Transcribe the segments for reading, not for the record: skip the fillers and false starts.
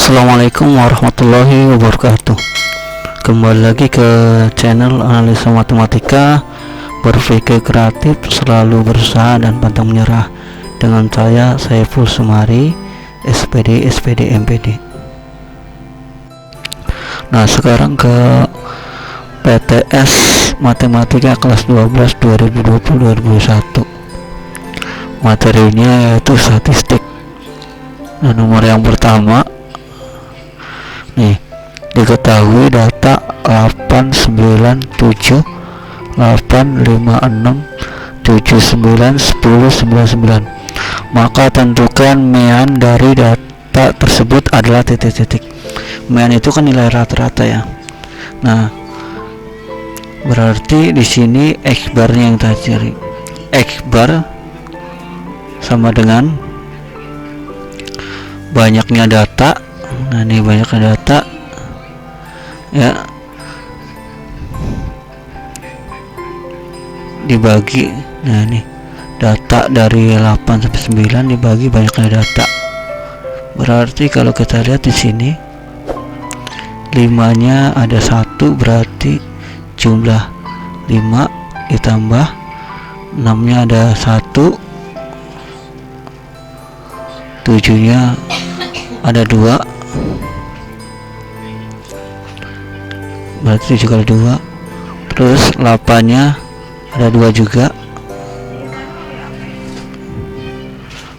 Assalamualaikum warahmatullahi wabarakatuh. Kembali lagi ke channel analisa matematika, berpikir kreatif, selalu berusaha dan pantang menyerah, dengan saya Saiful Sumari, SPD MPD. Nah, sekarang ke PTS Matematika kelas 12 2020-2021. Materinya yaitu statistik. Nah, nomor yang pertama nih, diketahui data 897 856 79 10 99, maka tentukan mean dari data tersebut adalah titik-titik. Mean itu kan nilai rata-rata ya. Nah, berarti di sini X barnya yang kita cari. X bar sama dengan banyaknya data. Nah, ini banyaknya data ya, dibagi, nah ini data dari 8 sampai 9 dibagi banyaknya data. Berarti kalau kita lihat di sini 5-nya ada 1, berarti jumlah 5 ditambah 6-nya ada 1, 7-nya ada 2, berarti 7 kali 2, terus 8-nya ada 2 juga.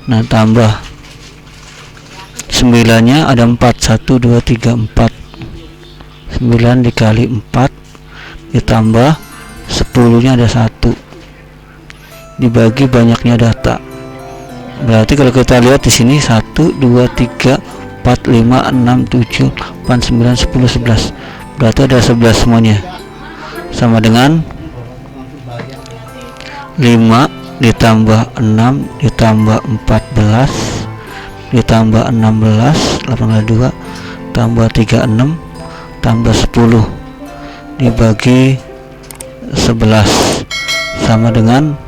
Nah, tambah 9-nya ada 4, 1 2 3 4, 9 dikali 4 ditambah 10-nya ada 1 dibagi banyaknya data. Berarti kalau kita lihat di sini 1 2 3 4 5 6 7 8 9 10 11, berarti ada 11 semuanya, sama dengan 5 ditambah 6 ditambah 14 ditambah 16, 8 kali 2 tambah 36 tambah 10 dibagi 11 sama dengan '.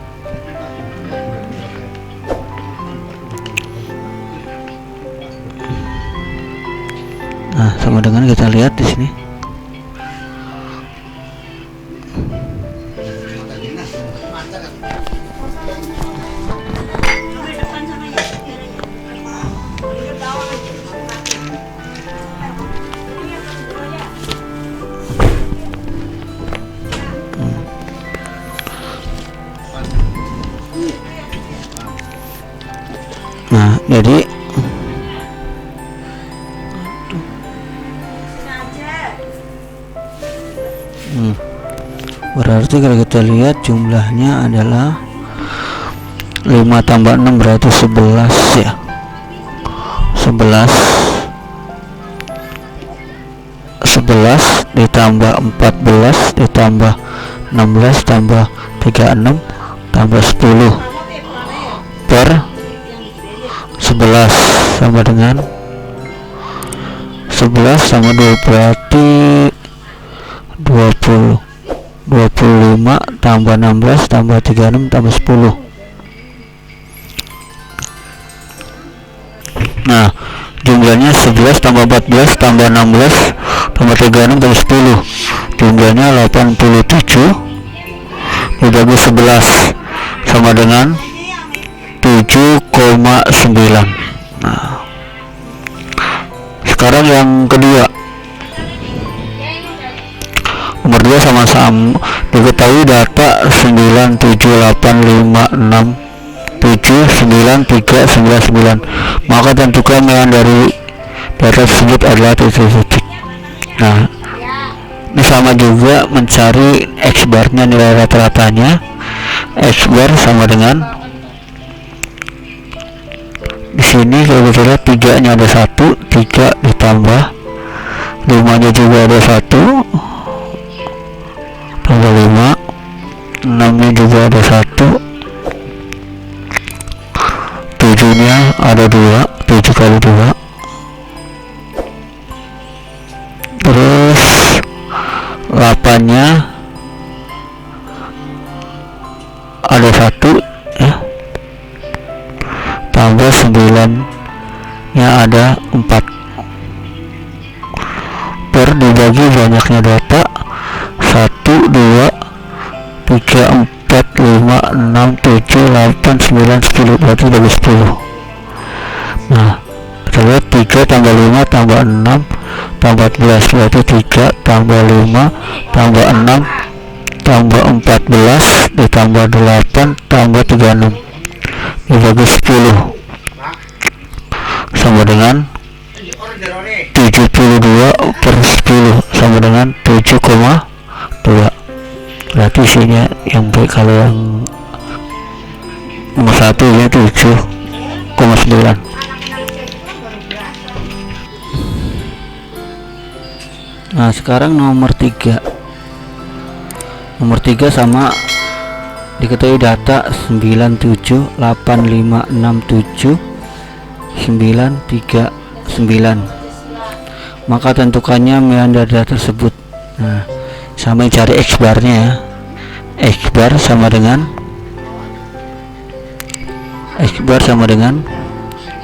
Kita lihat di sini. Nah, jadi berarti kalau kita lihat jumlahnya adalah 5 tambah 6 berarti 11 ya. 11 ditambah 14 ditambah 16 tambah 36 tambah 10 per 11 sama dengan 11 sama 2, berarti 20. 25 tambah 16 tambah 36 tambah 10. Nah, jumlahnya 11 tambah 14 tambah 16 tambah 36 tambah 10, jumlahnya 87 dibagi 11 sama dengan 7,9. Nah, sekarang yang kedua, nomor 2 sama-sama diketahui data 9 7 8 5 6 7 9 3 9 9, maka tentukan mean dari data tersebut adalah titik-titik. Nah, ini sama juga mencari X barnya, nilai rata-ratanya. X bar sama dengan di sini kalau kita lihat 3-nya ada 1, 3 ditambah 5-nya juga ada 1 tambah 5, 6-nya juga ada 1, 7-nya ada 2, 7 kali 2, terus 8-nya ada 1 ya, tambah 9-nya ada 4, banyaknya data 1, 2, 3, 4, 5, 6, 7, 8, 9, 10, berarti bagi 10. Nah kita lihat 3 tambah 5 tambah 6 tambah 14, berarti 3 tambah 5 tambah 6 tambah 14 ditambah 8 tambah 36 dibagi 10 sama dengan 72 per 10 sama dengan 7,2. Berarti isinya yang baik, kalau yang nomor 1 ini 7,9. Nah sekarang nomor 3. Nomor 3 sama, diketahui data 978567 939, maka tentukannya meanda data tersebut. Nah sama yang cari X barnya ya. X bar sama dengan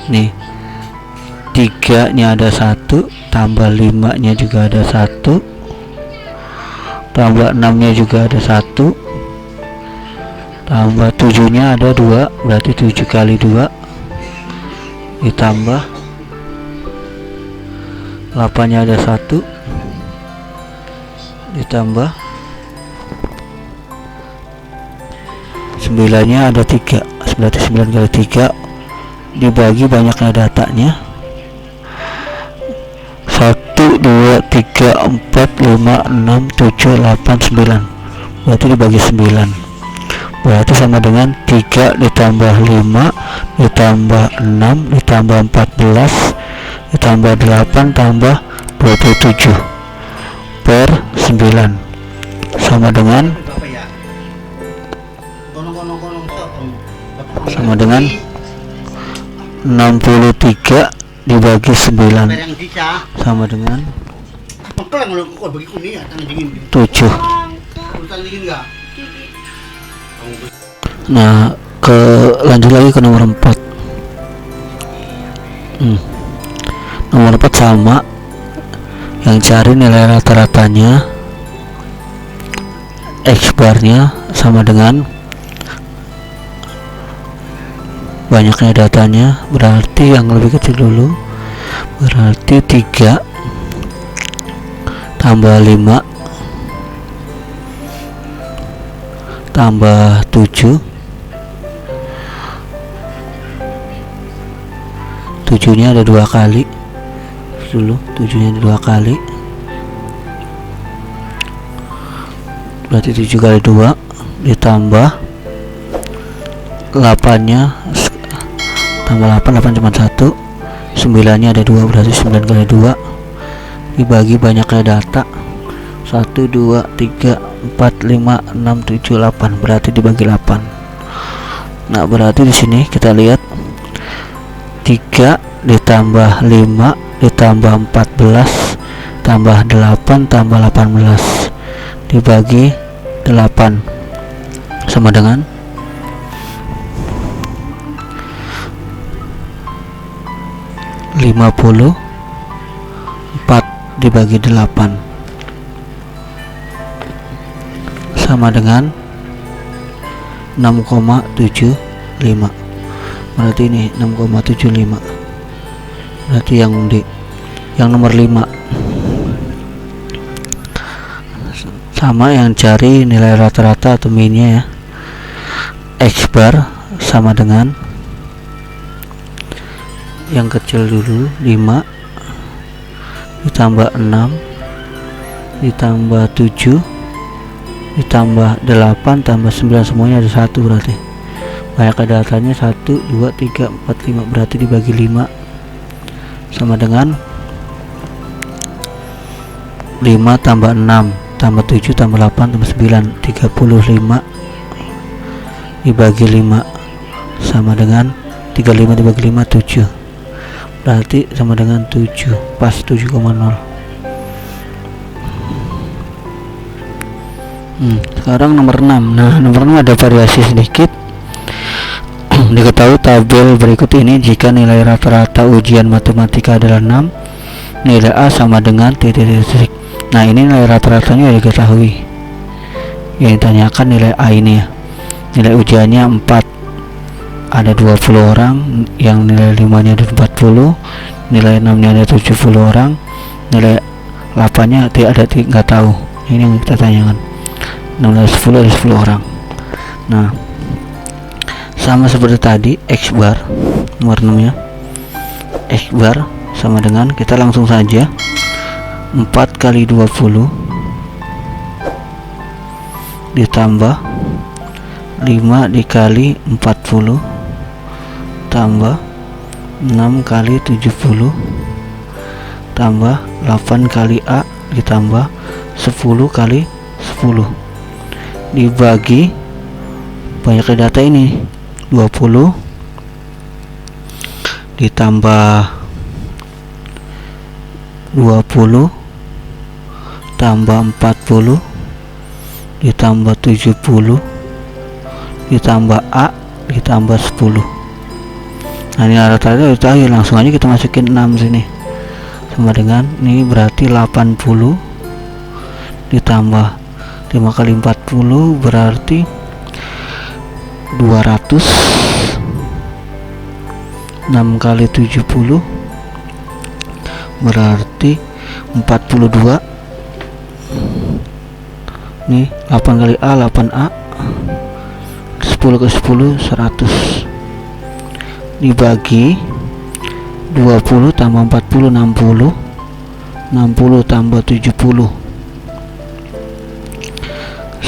nih, 3 nya ada 1 tambah 5 nya juga ada 1 tambah 6 nya juga ada 1 tambah 7 nya ada 2, berarti 7 kali 2 ditambah 8 nya ada 1 ditambah 9 nya ada 3, berarti 9 kali 3 dibagi banyaknya datanya 1, 2, 3, 4, 5, 6, 7, 8, 9, berarti dibagi 9, berarti sama dengan 3 ditambah 5 ditambah 6 ditambah 14 ditambah 8 tambah 27 per 9 sama dengan 63 dibagi 9 sama dengan 7. Nah lanjut lagi ke nomor 4. Nomor 4 sama, yang cari nilai rata-ratanya X barnya sama dengan banyaknya datanya, berarti yang lebih kecil dulu, berarti 3 tambah 5 tambah 7, 7 nya ada 2 kali dulu, 7 nya ada 2 kali, berarti 7 kali 2 ditambah 8 nya tambah 8 cuma 1, 9 nya ada 2, berarti 9 kali 2 dibagi banyaknya data 1, 2, 3, 4, 5, 6, 7, 8, berarti dibagi 8. Nah berarti di sini kita lihat 3 ditambah 5 ditambah 14 tambah 8 tambah 18 dibagi 8 sama dengan 54 dibagi 8 sama dengan 6,75. Berarti ini 6,75, berarti yang nomor 5 sama, yang cari nilai rata-rata atau minnya ya. X bar sama dengan yang kecil dulu 5 ditambah 6 ditambah 7 ditambah 8 tambah 9, semuanya ada 1, berarti banyak datanya 1, 2, 3, 4, 5, berarti dibagi 5 sama dengan 5 tambah 6 tambah 7 tambah 8 tambah 9, 35 dibagi 5 sama dengan 35 dibagi 5 7, berarti sama dengan 7, pas 7,0. Sekarang nomor 6. Nah nomor 6 ada variasi sedikit. Diketahui tabel berikut ini jika nilai rata-rata ujian matematika adalah 6, nilai A sama dengan titik. Nah, ini nilai rata-ratanya udah diketahui. Yang ditanyakan nilai A ini ya. Nilai ujiannya 4. Ada 20 orang, yang nilai 5-nya ada 40, nilai 6-nya ada 70 orang, nilai 8-nya nggak tahu. Ini yang kita tanyakan. Nilai 10 ada 10 orang. Nah, sama seperti tadi, X bar nomor 6 nya. X bar sama dengan, kita langsung saja 4 kali 20 ditambah 5 dikali 40 tambah 6 kali 70 tambah 8 kali A ditambah 10 kali 10 dibagi banyaknya data ini 20 ditambah 20 tambah 40 ditambah 70 ditambah A ditambah 10. Nah, ini rata-rata udah tahu ya, langsung aja kita masukin 6 sini. Sama dengan ini berarti 80 ditambah 5 kali 40 berarti 200. 6 kali 70 berarti 42. Nih 8 kali A 8A, 10 ke 10 100 dibagi 20 tambah 40 60 60 tambah 70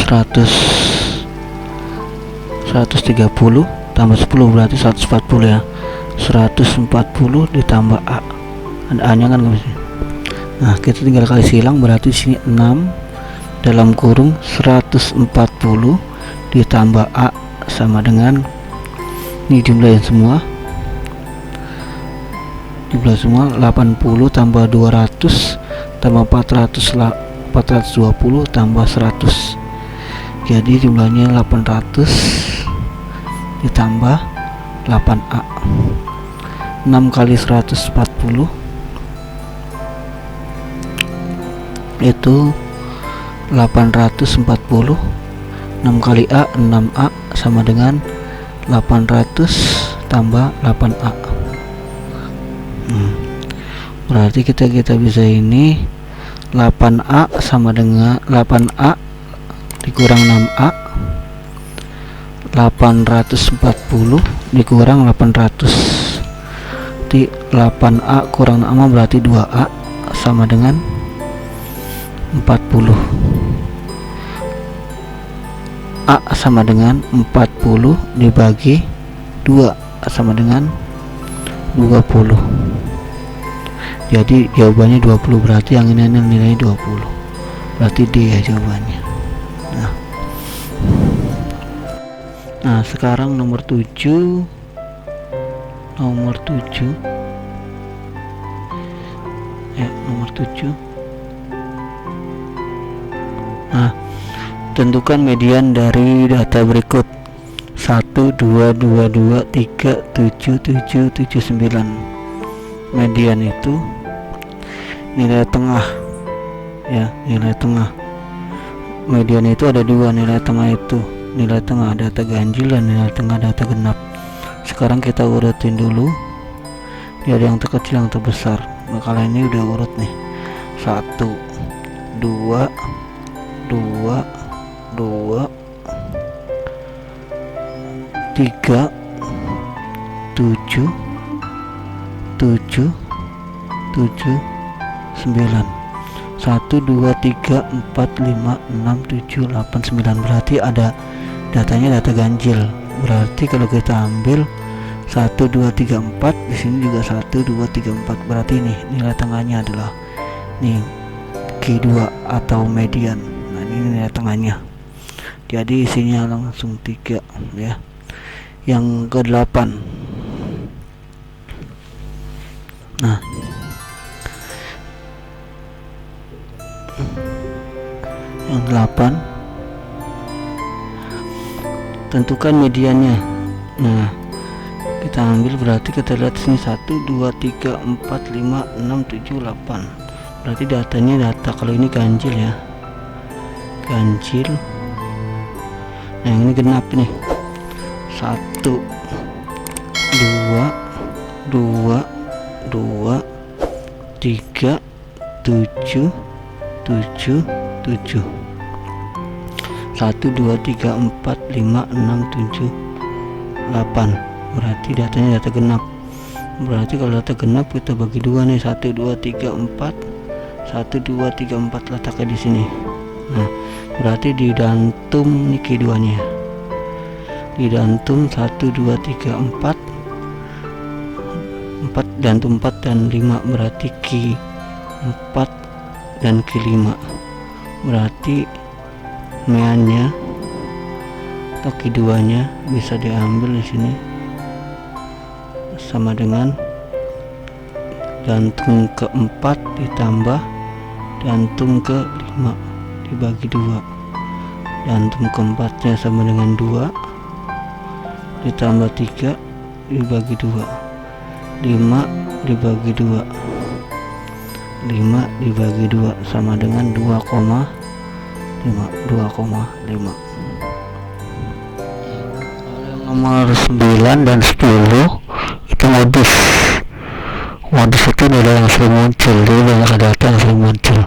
130 tambah 10 berarti 140 ya. 140 ditambah A, ada A nya kan gak bisa. Nah, kita tinggal kali silang, berarti sini 6 dalam kurung 140 ditambah A sama dengan, ini jumlahin semua, 80 tambah 200 tambah 420 tambah 100, jadi jumlahnya 800 ditambah 8A. 6 kali 140 itu 840, 6 kali A 6A sama dengan 800 tambah 8A. Berarti kita bisa ini 8A sama dengan 8A dikurang 6A, 840 dikurang 800, berarti 8A kurang 6A berarti 2A sama dengan 40. A sama dengan 40 dibagi 2 sama dengan 20. Jadi jawabannya 20, berarti yang ini nilainya 20. Berarti D ya jawabannya. Nah, sekarang nomor 7. Nomor 7. Ya, nomor 7. Nah, tentukan median dari data berikut: 1 2 2 2 3 7 7 7 9. Median itu nilai tengah ya, nilai tengah. Median itu ada dua, nilai tengah itu nilai tengah data ganjil dan nilai tengah data genap. Sekarang kita urutin dulu dari yang terkecil yang terbesar. Nah, kalian ini udah urut nih, 1 2 2 2 3 7 7 7 9. 1 2 3 4 5 6 7 8 9. Berarti ada datanya data ganjil. Berarti kalau kita ambil 1 2 3 4, di sini juga 1 2 3 4. Berarti ini nilai tengahnya adalah nih Q2 atau median. Nah, ini nilai tengahnya. Jadi isinya langsung 3 ya. Yang ke-8. Nah, yang 8, tentukan mediannya. Nah, kita ambil, berarti kita lihat sini 1 2 3 4 5 6 7 8. berarti datanya kalau ini ganjil ya, ganjil. Nah yang ini genap nih, 1 2 2 2 3 7 7 7 1 2 3 4 5 6 7 8. Berarti datanya data genap. Berarti kalau data genap kita bagi dua nih, 1 2 3 4 1 2 3 4 letaknya di sini. Nah berarti di dantum nih keduanya, di dantum 1 2 3 4 dantum 4 dan 5, berarti ki 4 dan ki 5. Berarti meannya atau ki 2 nya bisa diambil di sini sama dengan dantum ke-4 ditambah dantum ke-5 dibagi 2. Dantum ke-4 nya sama dengan 2 ditambah 3 dibagi 2. 5 dibagi 2, 5 dibagi 2 sama dengan 2,5. Nomor 9 dan 10 itu modus itu adalah yang sering muncul, jadi banyak data yang sering muncul.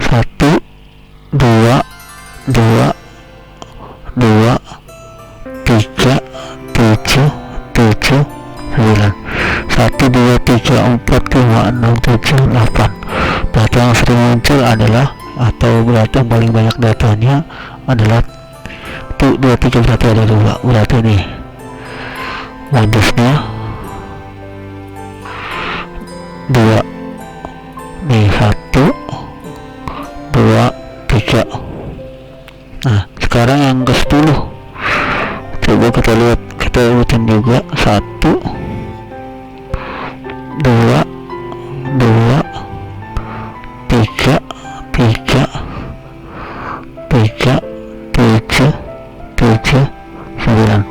1 2 2 2 3 7 7 9 1 2 3 4 5 6 7 8. Data yang sering muncul adalah, atau berarti yang paling banyak datanya adalah 1 2 3, berarti ada 2. Berarti nih modusnya 2 nih, 1 2 3. Nah sekarang yang ke 10 coba kita lihat, kita urutin juga 1 2 2 3 3 3 7 7 9.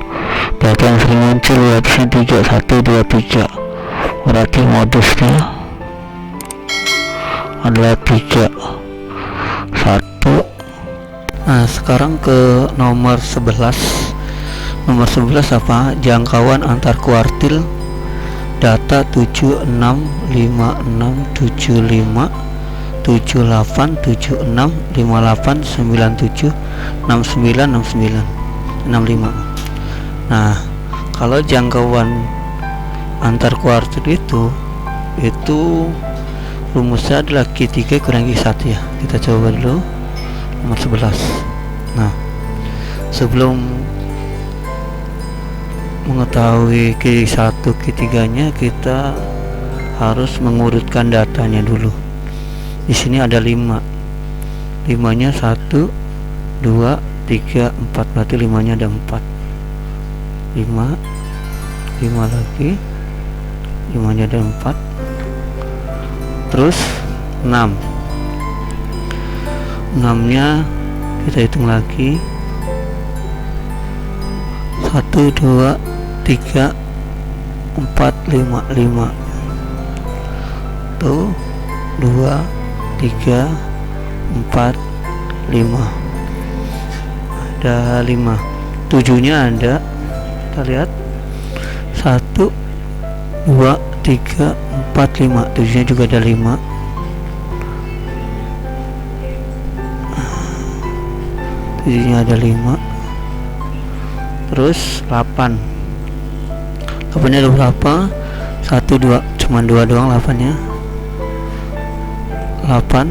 Data yang sering muncul berarti 3 1 2 3. Berarti modusnya adalah 3 1. Nah sekarang ke nomor 11. Nomor 11 apa? Jangkauan antar kuartil data 7 6 5 6 7 5 7 8 7 6 5 8 9 7 6 9 69 65. Nah kalau jangkauan antar kuartil itu rumusnya adalah Q3 kurang Q1 ya. Kita coba dulu nomor 11. Nah sebelum mengetahui Q1 Q3 nya kita harus mengurutkan datanya dulu. Di sini ada 5 nya 1 2 3 4, berarti 5 nya ada 4. 5 lagi, 5 nya ada 4. Terus 6 nya kita hitung lagi, 1 2 3 4 5 tuh 2 3 4 5 ada 5. 7 nya ada, kita lihat 1 2 3 4 5. 7 nya juga ada 5. 7 nya ada 5. Terus 8 nya ada berapa? 1 2, cuma 2 doang 8 nya. 8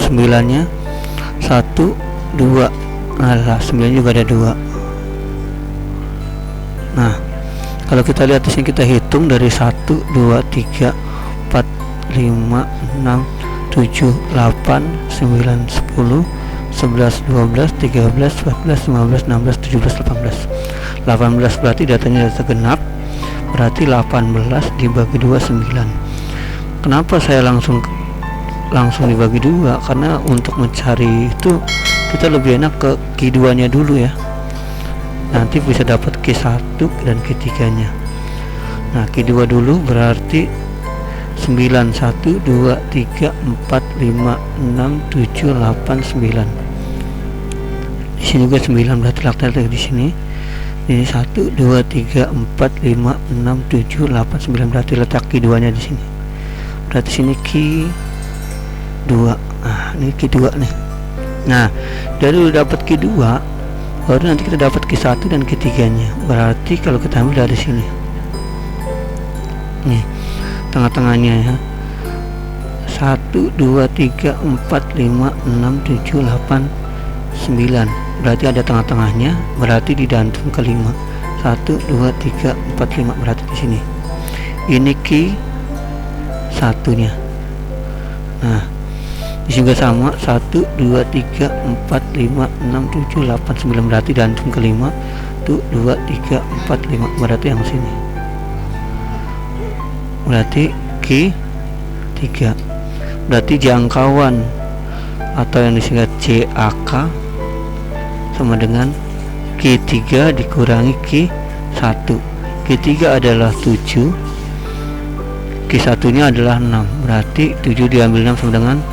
9 nya 1 2. Nah 9 juga ada 2. Nah kalau kita lihat di sini, kita hitung dari 1 2 3 4 5 6 7 8 9 10 11 12 13 14 15 16 17 18. 18 berarti datanya data genap, berarti 18 dibagi 2 9. Kenapa saya langsung dibagi 2? Karena untuk mencari itu kita lebih enak ke Q2 nya dulu ya, nanti bisa dapat Q1 dan Q3 nya. Nah Q2 dulu berarti 9, 1 2 3 4 5 6 7 8 9. Di sini juga 9, berarti letak di sini. Ini 1 2 3 4 5 6 7 8 9, berarti letak Q2 nya di sini. Berarti sini Q2. Nah, ini Q2 nih. Nah, dari udah dapat Q2, baru nanti kita dapat Q1 dan Q3 nya. Berarti kalau kita ambil dari sini, nih tengah-tengahnya ya, 1 2 3 4 5 6 7 8 9, berarti ada tengah-tengahnya, berarti di jantung kelima. 1 2 3 4 5, berarti di sini. Ini Q1 nya. Nah, di sini juga sama, 1 2 3 4 5 6 7 8 9, berarti jantung kelima. 1 2 3 4 5, berarti yang sini. Berarti Q3. Berarti jangkauan atau yang disingkat JAK sama dengan Q3 dikurangi Q1. Q3 adalah 7, Q1 nya adalah 6, berarti 7 diambil 6 sama dengan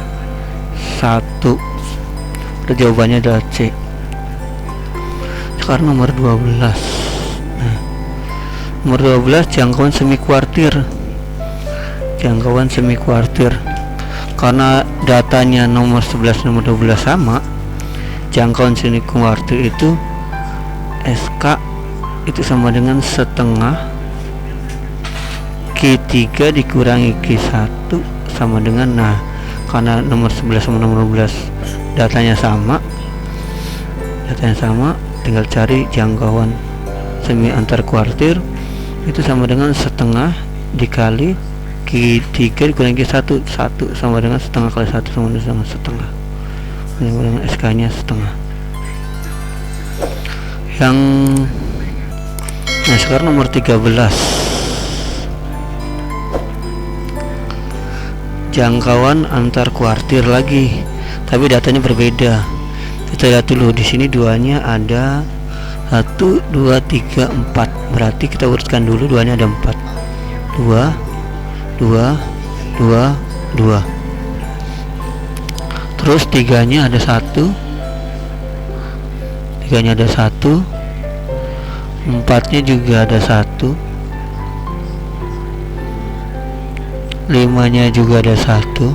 1. Jawabannya adalah C. Sekarang nomor 12. Nah, nomor 12, jangkauan semi kuartir. Jangkauan semi kuartir. Karena datanya nomor 11 nomor 12 sama, jangkauan semi kuartir itu SK itu sama dengan setengah Q3 dikurangi Q1 sama dengan, nah karena nomor 11 sama nomor 12 datanya sama, tinggal cari jangkauan semi antar kuartir itu sama dengan setengah dikali Q3 dikurangi Q1, 1 sama dengan setengah kali 1 sama dengan setengah, dengan SK nya setengah. Nah sekarang nomor 13, jangkauan antar kuartir lagi, tapi datanya berbeda. Kita lihat dulu, di sini duanya ada 1 2 3 4, berarti kita urutkan dulu, duanya ada 4, 2 2 2 2, terus tiganya ada 1, tiganya ada 1, 4-nya juga ada 1, 5-nya juga ada 1,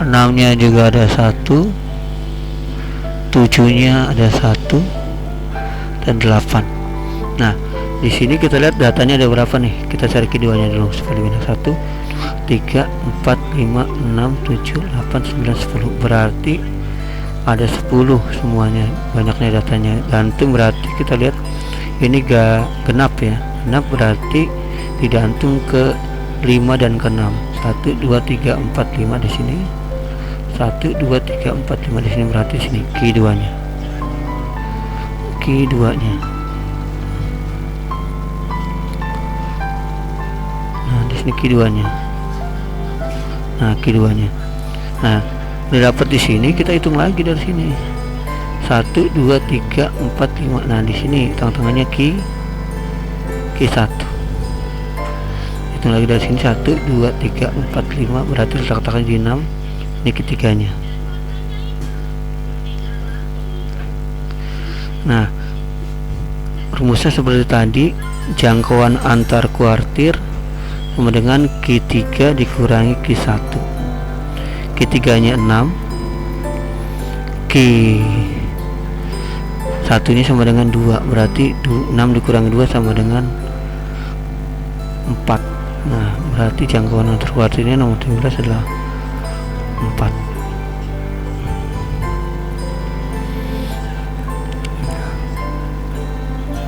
6-nya juga ada 1, 7-nya ada 1, dan 8. Nah, di sini kita lihat datanya ada berapa nih. Kita cari keduanya dulu. 1 3 4 5 6 7 8 9 10, berarti ada 10 semuanya, banyaknya datanya. Jantung berarti kita lihat ini genap ya, genap berarti digantung ke 5 dan ke 6. 1 2 3 4 5 di sini, 1 2 3 4 5 di sini, berarti sini Q2 nya. Nah di sini Q2 nya. Nah Q2 nya. Nah udah dapat di sini, kita hitung lagi dari sini. 1 2 3 4 5. Nah di sini tengah-tengahnya Q1. Hitung lagi dari sini, 1 2 3 4 5, berarti letakkan di 6. Ini ketiganya. Nah rumusnya seperti tadi, jangkauan antar kuartir sama dengan Q3 dikurangi Q1. Q3 nya 6, Q1 nya sama dengan 2, berarti 6 dikurangi 2 sama dengan 4. Nah berarti jangkauan antar kuartirnya nomor 13 adalah 4.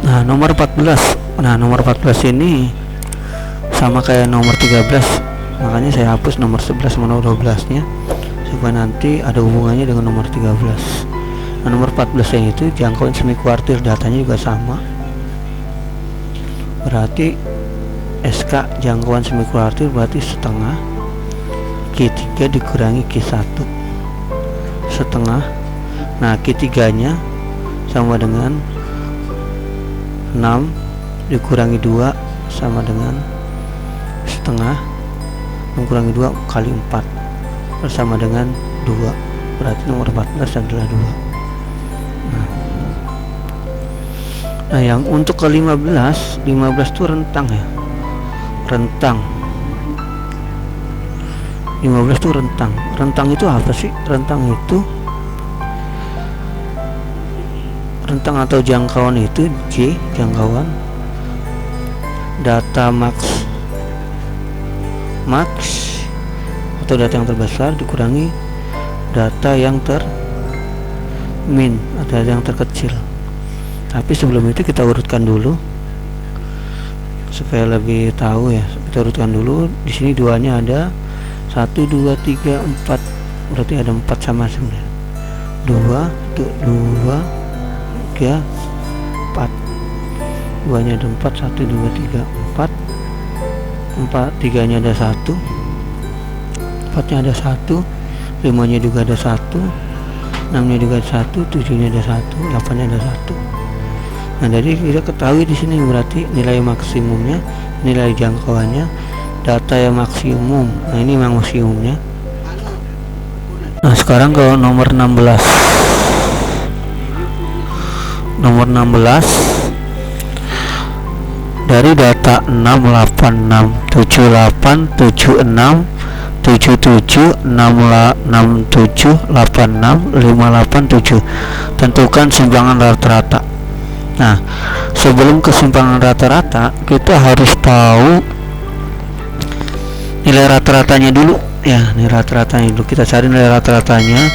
Nah nomor 14. Nah nomor 14 ini sama kayak nomor 13, makanya saya hapus nomor 11 sama nomor 12 nya supaya nanti ada hubungannya dengan nomor 13. Nah nomor 14 yang itu jangkauan semi kuartir, datanya juga sama, berarti SK jangkauan semi kuartir berarti setengah Q3 dikurangi Q1, setengah. Nah Q3 nya sama dengan 6 dikurangi 2 sama dengan setengah, 6 kurangi 2 kali 4 bersama dengan 2, berarti nomor 14 adalah 2. Nah yang untuk ke 15 itu rentang ya, rentang 15 itu rentang itu apa sih? Rentang itu rentang atau jangkauan itu J, jangkauan data max atau data yang terbesar dikurangi data yang min atau yang terkecil. Tapi sebelum itu kita urutkan dulu supaya lebih tahu ya. Kita urutkan dulu. Di sini duanya ada 1, 2, 3, 4, berarti ada 4 sama sebenarnya. 2, 3, 4. Duanya ada 4, 1, 2, 3, 4. 3 nya ada 1, 4 nya ada 1, 5 nya juga ada 1, 6 nya juga ada 1, 7 nya ada 1, 8 nya ada 1. Nah, jadi kita ketahui di sini berarti nilai maksimumnya, nilai jangkauannya, data yang maksimum. Nah, ini memang maksimumnya. Nah, sekarang ke nomor 16. Nomor 16 dari data 6, 8, 6, 7, 8, 7, 6, 7, 7, 6, 7, 8, 6, 5, 8, 7. Tentukan simpangan rata-rata. Nah, sebelum kesimpangan rata-rata, kita harus tahu nilai rata-ratanya dulu ya. Nilai rata-ratanya dulu kita cari nilai rata-ratanya.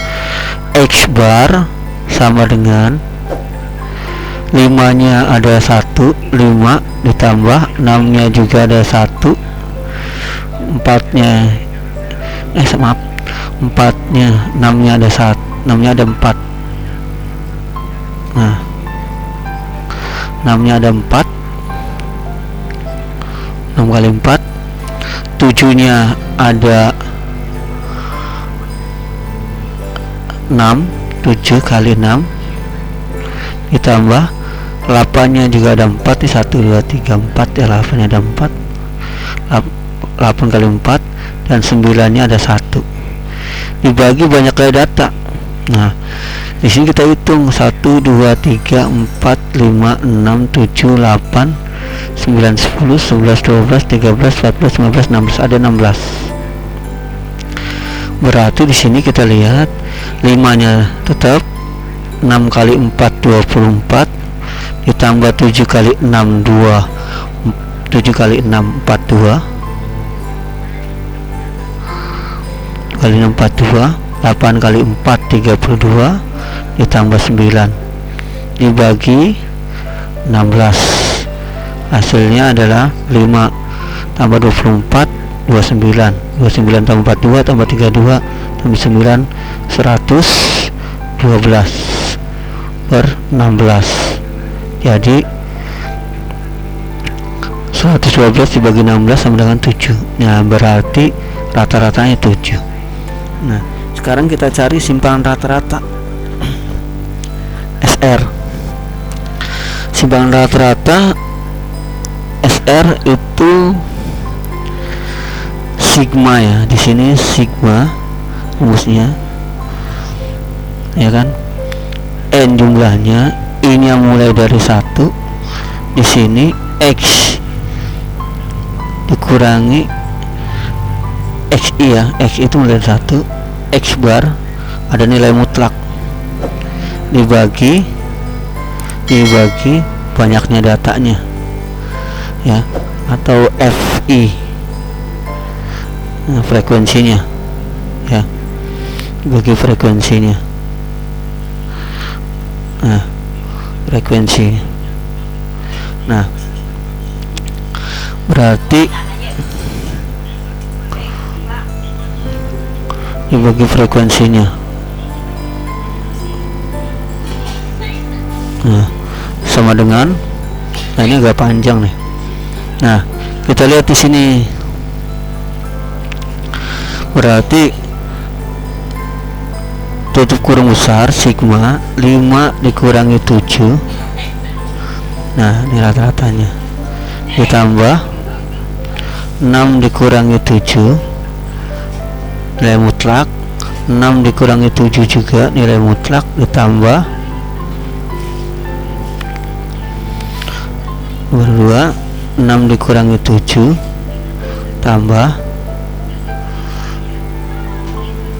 X bar sama dengan 5 nya ada 1, 5 ditambah 6 nya juga ada 1, 4 nya 4 nya 6 nya ada 1, 6 nya ada 4. Nah, 6 nya ada 4, 6 kali 4. 7 nya ada 6, 7 kali 6 ditambah 8 nya juga ada 4, 1, 2, 3, 4 ya, 8 nya ada 4, 8 kali 4, dan 9 nya ada 1 dibagi banyak kali data. Nah, di sini kita hitung 1, 2, 3, 4, 5, 6, 7, 8, 9, 10, 11, 12, 13, 14, 15, 16, ada 16. Berarti di sini kita lihat 5 nya tetap 6 kali 4 24 ditambah 7 kali 6 2, 7 kali 6 42 kali 6 42, 8 kali 4 32 ditambah 9 dibagi 16, hasilnya adalah 5 tambah 24 29, 29 tambah 42 tambah 32 tambah 9 112 per 16. Jadi 112 dibagi 16 sama dengan 7. Nah, berarti rata-ratanya 7. Nah, sekarang kita cari simpangan rata-rata SR. Simpangan rata-rata SR itu sigma ya. Di sini sigma rumusnya, ya kan? N jumlahnya, ini yang mulai dari 1. Di sini X dikurangi XI ya. X itu mulai dari 1. X bar ada nilai mutlak dibagi banyaknya datanya ya, atau FI, nah, frekuensinya ya, bagi frekuensinya. Nah, frekuensi. Nah, berarti dibagi frekuensinya. Nah, sama dengan, nah ini agak panjang nih. Nah, kita lihat di sini. Berarti tutup kurung besar sigma 5 dikurangi 7. Nah, ini rata-ratanya. Ditambah 6 dikurangi 7 nilai mutlak, 6 dikurangi 7 juga nilai mutlak, ditambah 2, 6 dikurangi 7 tambah,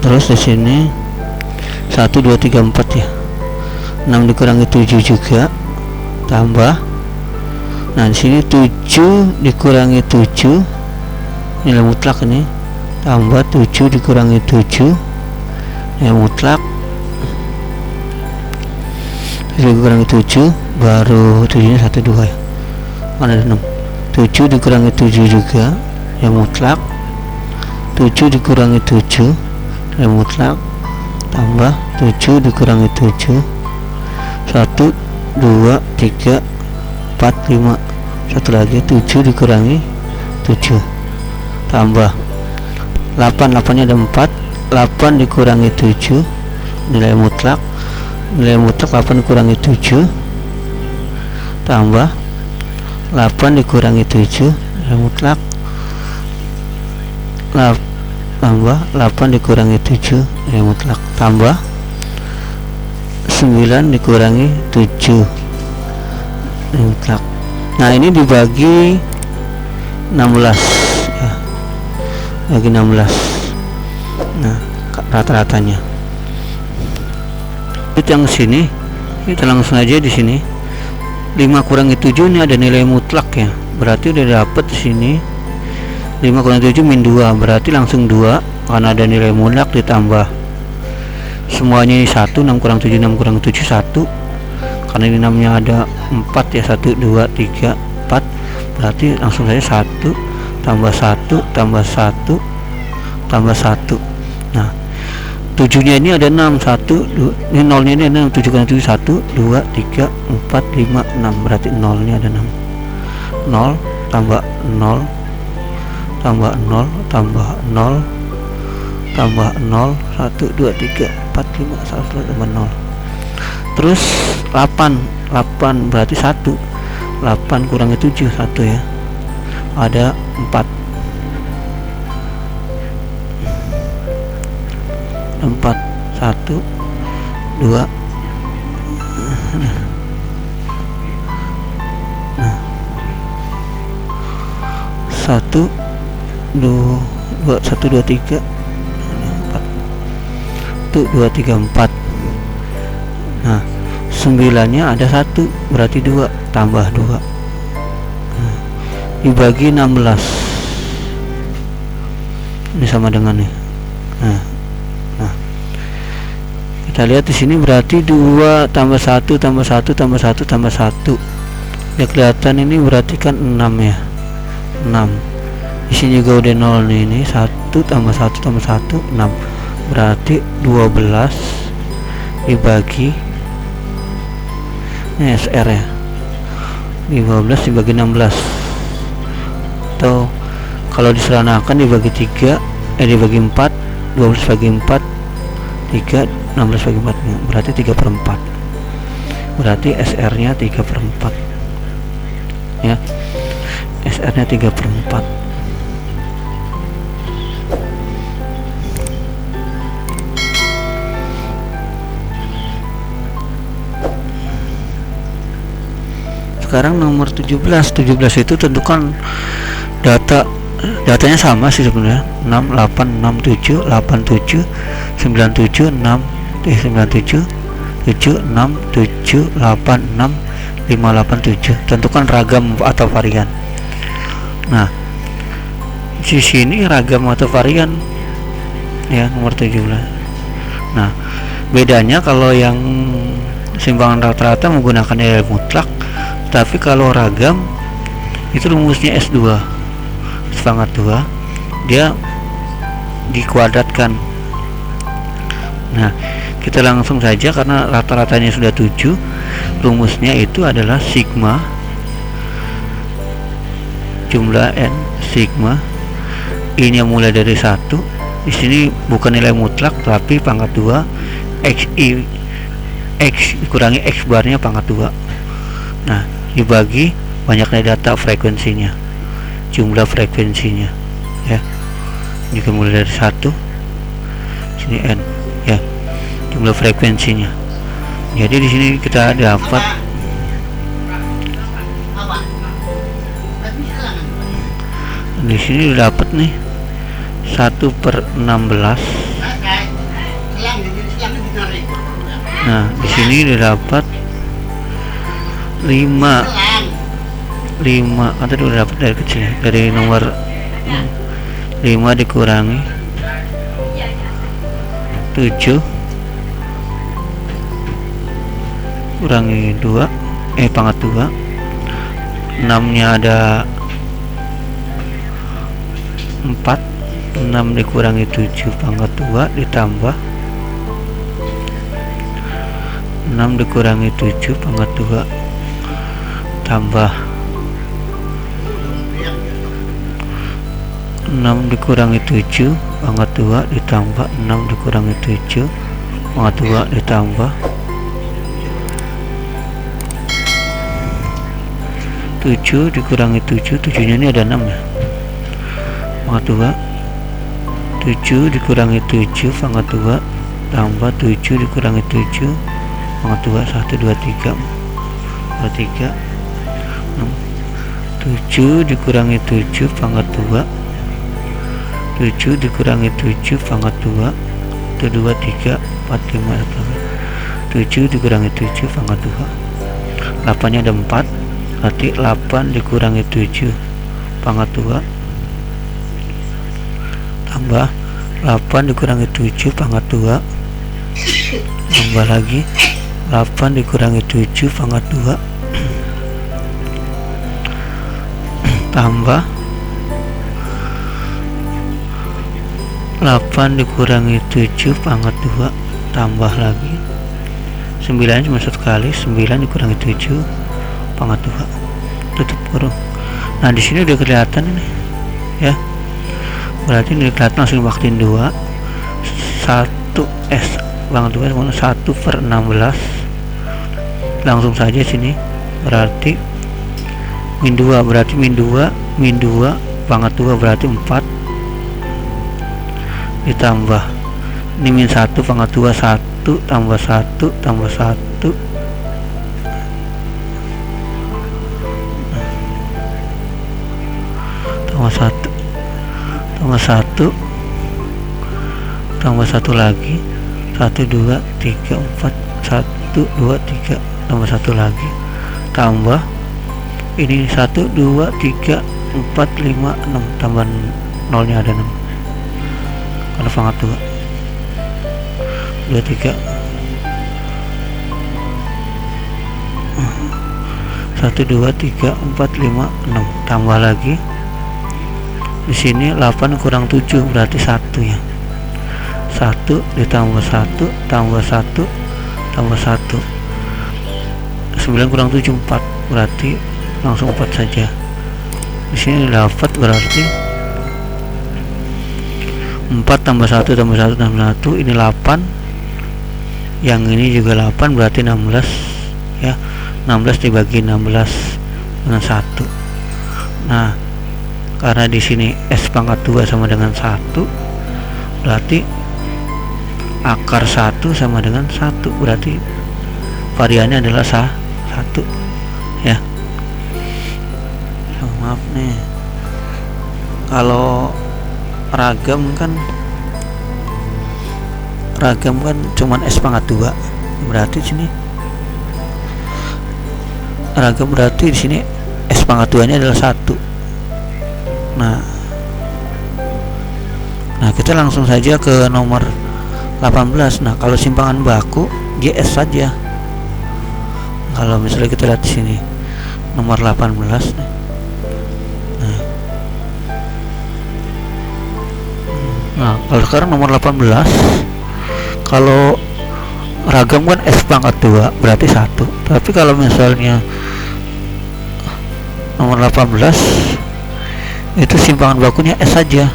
terus di sini 1 2 3 4 ya, 6 dikurangi 7 juga tambah. Nah di sini 7 dikurangi 7 nilai mutlak ini, tambah 7 dikurangi 7 nilai mutlak, 7 dikurangi 7 baru 7 nya 1 2 ya, mana ada 6, 7 dikurangi 7 juga nilai mutlak, 7 dikurangi 7 nilai mutlak, tambah 7 dikurangi 7 1 2 3 4 5, satu lagi 7 dikurangi 7 tambah 8, 8 nya ada 4, 8 dikurangi 7 nilai mutlak, 8 dikurangi 7 tambah 8 dikurangi 7 nilai mutlak, tambah 8 dikurangi 7 nilai mutlak, tambah 9 dikurangi 7 nilai mutlak. Nah ini dibagi 16 ya, bagi 16. Nah rata-ratanya itu yang sini, kita langsung aja di sini 5 kurangi 7 ini ada nilai mutlak ya, berarti udah dapet di sini 5 kurangi 7 min 2, berarti langsung 2 karena ada nilai mutlak, ditambah semuanya ini 1, 6 kurang 7 6 kurang 7 1, karena ini 6 nya ada 4 ya, 1 2 3 4, berarti langsung saja 1 tambah 1 tambah 1 tambah 1. Nah 7 nya ini ada 6, 1 2, ini 0 nya ini ada 7 kurang 7 1 2 3 4 5 6, berarti 0 nya ada 6, 0 tambah 0 tambah 0 tambah 0 tambah 0 1 2 3 4 5 1 tambah 0, terus 8 berarti 1, 8 kurangi 7 1 ya, ada 4, 4 1 2 nah 1 2 1 2 3 4 2 3 4. Nah 9 nya ada 1, berarti 2 tambah 2, nah, dibagi 16 ini sama dengan nih. Nah kita lihat di sini berarti 2 tambah 1 tambah 1 tambah 1 tambah 1 ya, kelihatan ini berarti kan 6 ya, 6 di sini juga udah 0 nih, ini 1 tambah 1 tambah 1 6, berarti 12 dibagi ini SR ya, 12 dibagi 16, atau kalau diseranakan dibagi 3 dibagi 4, 12 bagi 4 3, 16 bagi 4 berarti 3/4, berarti SR nya 3/4 ya, SR nya 3/4. Sekarang nomor 17 itu tentukan datanya sama sih sebenarnya, 6 8 6 7 8 7 9 7 6 97 7 6 7 8 6 5 8 7, tentukan ragam atau varian. Nah di sini ragam atau varian ya, nomor 17. Nah bedanya kalau yang simpangan rata-rata menggunakan nilai mutlak, tapi kalau ragam itu rumusnya S2 sepangat 2, dia dikuadratkan. Nah kita langsung saja karena rata-ratanya sudah 7, rumusnya itu adalah sigma jumlah n, sigma I nya mulai dari 1, di sini bukan nilai mutlak tapi pangkat 2, x dikurangi x barnya pangkat 2. Nah dibagi banyaknya data frekuensinya, jumlah frekuensinya ya. Ini kan mulai dari 1, sini n ya, jumlah frekuensinya. Jadi di sini kita dapat di sini dapat nih 1/16. Nah di sini didapat 5 atau udah dapat dari kecil, dari nomor 5 dikurangi 7 kurangi 2 pangkat 2, 6 nya ada 4, 6 dikurangi 7 pangkat 2 ditambah 6 dikurangi 7 pangkat 2 tambah 6 dikurangi 7 pangkat 2 ditambah 6 dikurangi 7 pangkat 2 ditambah 7 dikurangi 7, 7 nya ini ada 6 ya, pangkat 2, 7 dikurangi 7 pangkat 2 tambah 7 dikurangi 7 pangkat 2, 1, 2, 3 2, 3 6, 7 dikurangi 7 pangkat 2, 7 dikurangi 7 pangkat 2, 1, 2, 3 4, 5, 7 dikurangi 7 pangkat 2, 8 nya ada 4, berarti 8 dikurangi 7 pangkat 2 tambah 8 dikurangi 7 pangkat 2 tambah lagi 8 dikurangi 7 pangkat 2 tambah 8 dikurangi 7 pangkat 2 tambah lagi 9 cuma satu kali, 9 dikurangi 7 pangkat 2 tutup kurung. Nah di sini udah kelihatan ini ya, berarti ini kelihatan, langsung waktuin 2 1s pangkat 2 sama 1/16 langsung saja sini, berarti min 2 berarti min 2 pangkat 2 berarti 4 ditambah ini min 1 pangkat 2 1 tambah 1 tambah 1 tambah 1 tambah 1 tambah 1 lagi 1 2 3 4 1 2 3 tambah 1 lagi tambah ini 1 2 3 4 5 6 tambah 0 nya ada 6 kalau pangkat 2 2 3 1 2 3 4 5 6 tambah lagi di sini 8 kurang 7 berarti 1 ya, 1 ditambah 1 tambah 1 tambah 1 9 kurang 7 4 berarti langsung 4 saja. Di sini dapat berarti 4 tambah 1 tambah 1 tambah 1 ini 8, yang ini juga 8 berarti 16 ya, 16 dibagi 16 dengan 1. Nah karena di sini S pangkat 2 sama dengan 1 berarti akar 1 sama dengan 1 berarti variannya adalah 1 ya. Maaf nih, kalau ragam kan cuman S pangkat 2 berarti sini ragam berarti di sini S pangkat 2 nya adalah 1. Nah kita langsung saja ke nomor 18. Nah kalau simpangan baku GS saja. Kalau misalnya kita lihat di sini nomor 18 nih. Nah kalau sekarang nomor 18, kalau ragam kan S pangkat 2 berarti 1. Tapi kalau misalnya nomor 18 itu simpangan bakunya S saja,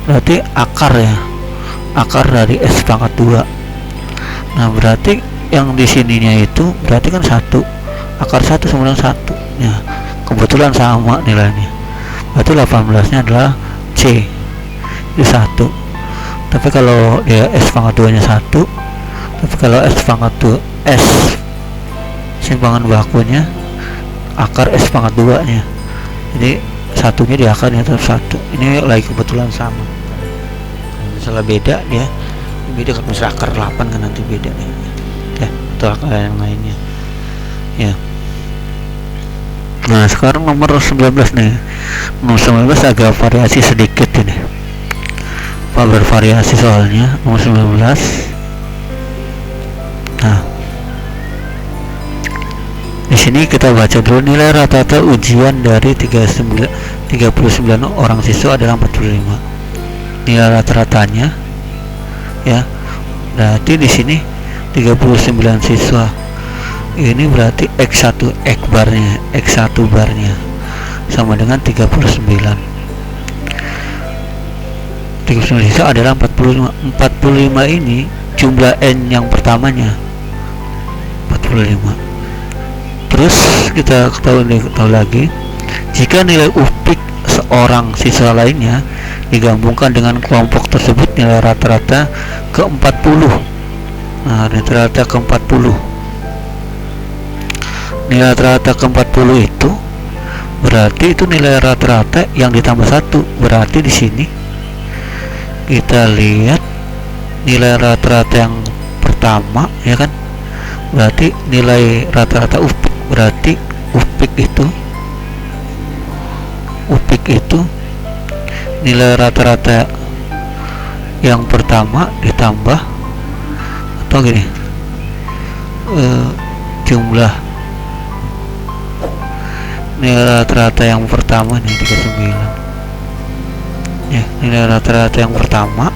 berarti akar ya, akar dari S pangkat 2. Nah berarti yang di sininya itu berarti kan 1, akar 1 sama dengan 1 ya, kebetulan sama nilainya. berarti 18 nya adalah C di 1. Tapi kalau dia S pangkat 2 nya 1, tapi kalau S pangkat 2 S simpangan bakunya akar S pangkat 2 nya, jadi satunya di akarnya tetap 1. Ini lagi kebetulan sama. Misalnya beda dia beda, kalau misalnya akar 8 kan nanti beda ya, atau akar yang lainnya ya. Nah sekarang nomor 19 nih. Nomor 19 agak variasi sedikit ini, bervariasi soalnya. Nomor 19, nah di sini kita baca dulu. Nilai rata-rata ujian dari 39 orang siswa adalah 45. Nilai rata-ratanya ya, berarti di sini 39 siswa. Ini berarti X1 barnya sama dengan 39 siswa adalah 45. 45 ini jumlah N yang pertamanya 45. Terus kita tahu lagi, jika nilai UPIK seorang siswa lainnya digabungkan dengan kelompok tersebut, nilai rata-rata ke 40. Nah, rata-rata ke 40. Nilai rata-rata ke 40 itu berarti itu nilai rata-rata yang ditambah 1. Berarti di sini kita lihat nilai rata-rata yang pertama ya kan, berarti nilai rata-rata UPIK, berarti UPIK itu nilai rata-rata yang pertama ditambah, atau gini, jumlah nilai rata-rata yang pertama nih 39 ya, nilai rata-rata yang pertama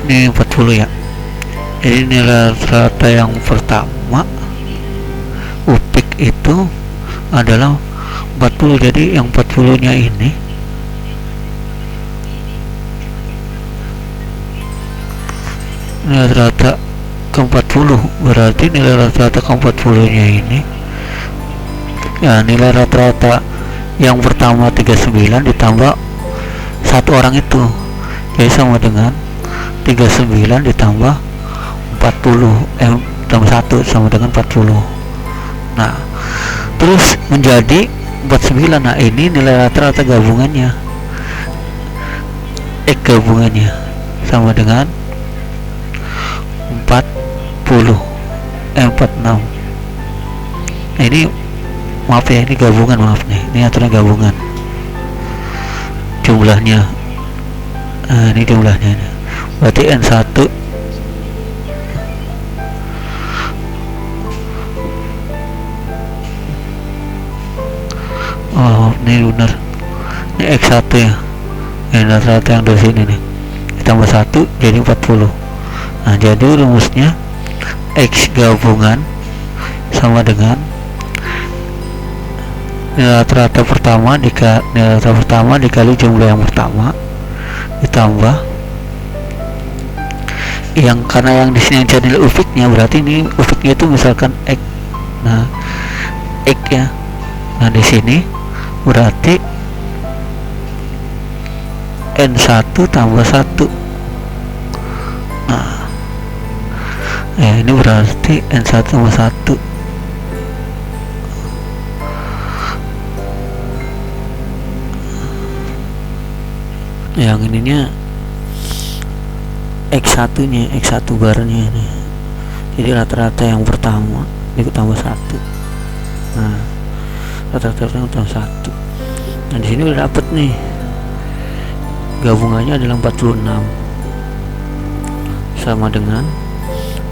ini 40 ya. Jadi nilai rata-rata yang pertama UPIK itu adalah 40. Jadi yang 40 nya ini nilai rata ke 40, berarti nilai rata-rata ke 40 nya ini ya, nilai rata-rata yang pertama 39 ditambah satu orang itu, jadi sama dengan 39 ditambah 40 tambah 1 sama dengan 40. Nah terus menjadi 49. Nah ini nilai rata-rata gabungannya, gabungannya sama dengan 46. Nah ini maaf ya, ini gabungan, maaf nih, ini aturan gabungan jumlahnya. Ini jumlahnya, berarti N1 ini benar, ini X1 ya, ini rata-rata yang dari sini nih ditambah 1 jadi 40. Nah jadi rumusnya X gabungan sama dengan nilai rata-rata pertama dikali jumlah yang pertama ditambah yang, karena yang di sini yang jadi UPIK-nya, berarti ini UPIK-nya itu misalkan X. Nah X ya, nah di sini berarti N1 tambah 1. Nah ya ini berarti N1 tambah 1. Yang ininya X1 nya, X1 barnya ini, jadi rata-rata yang pertama ditambah 1. Nah rata-rata yang tambah 1. Nah di sini udah dapet nih gabungannya adalah 46 sama dengan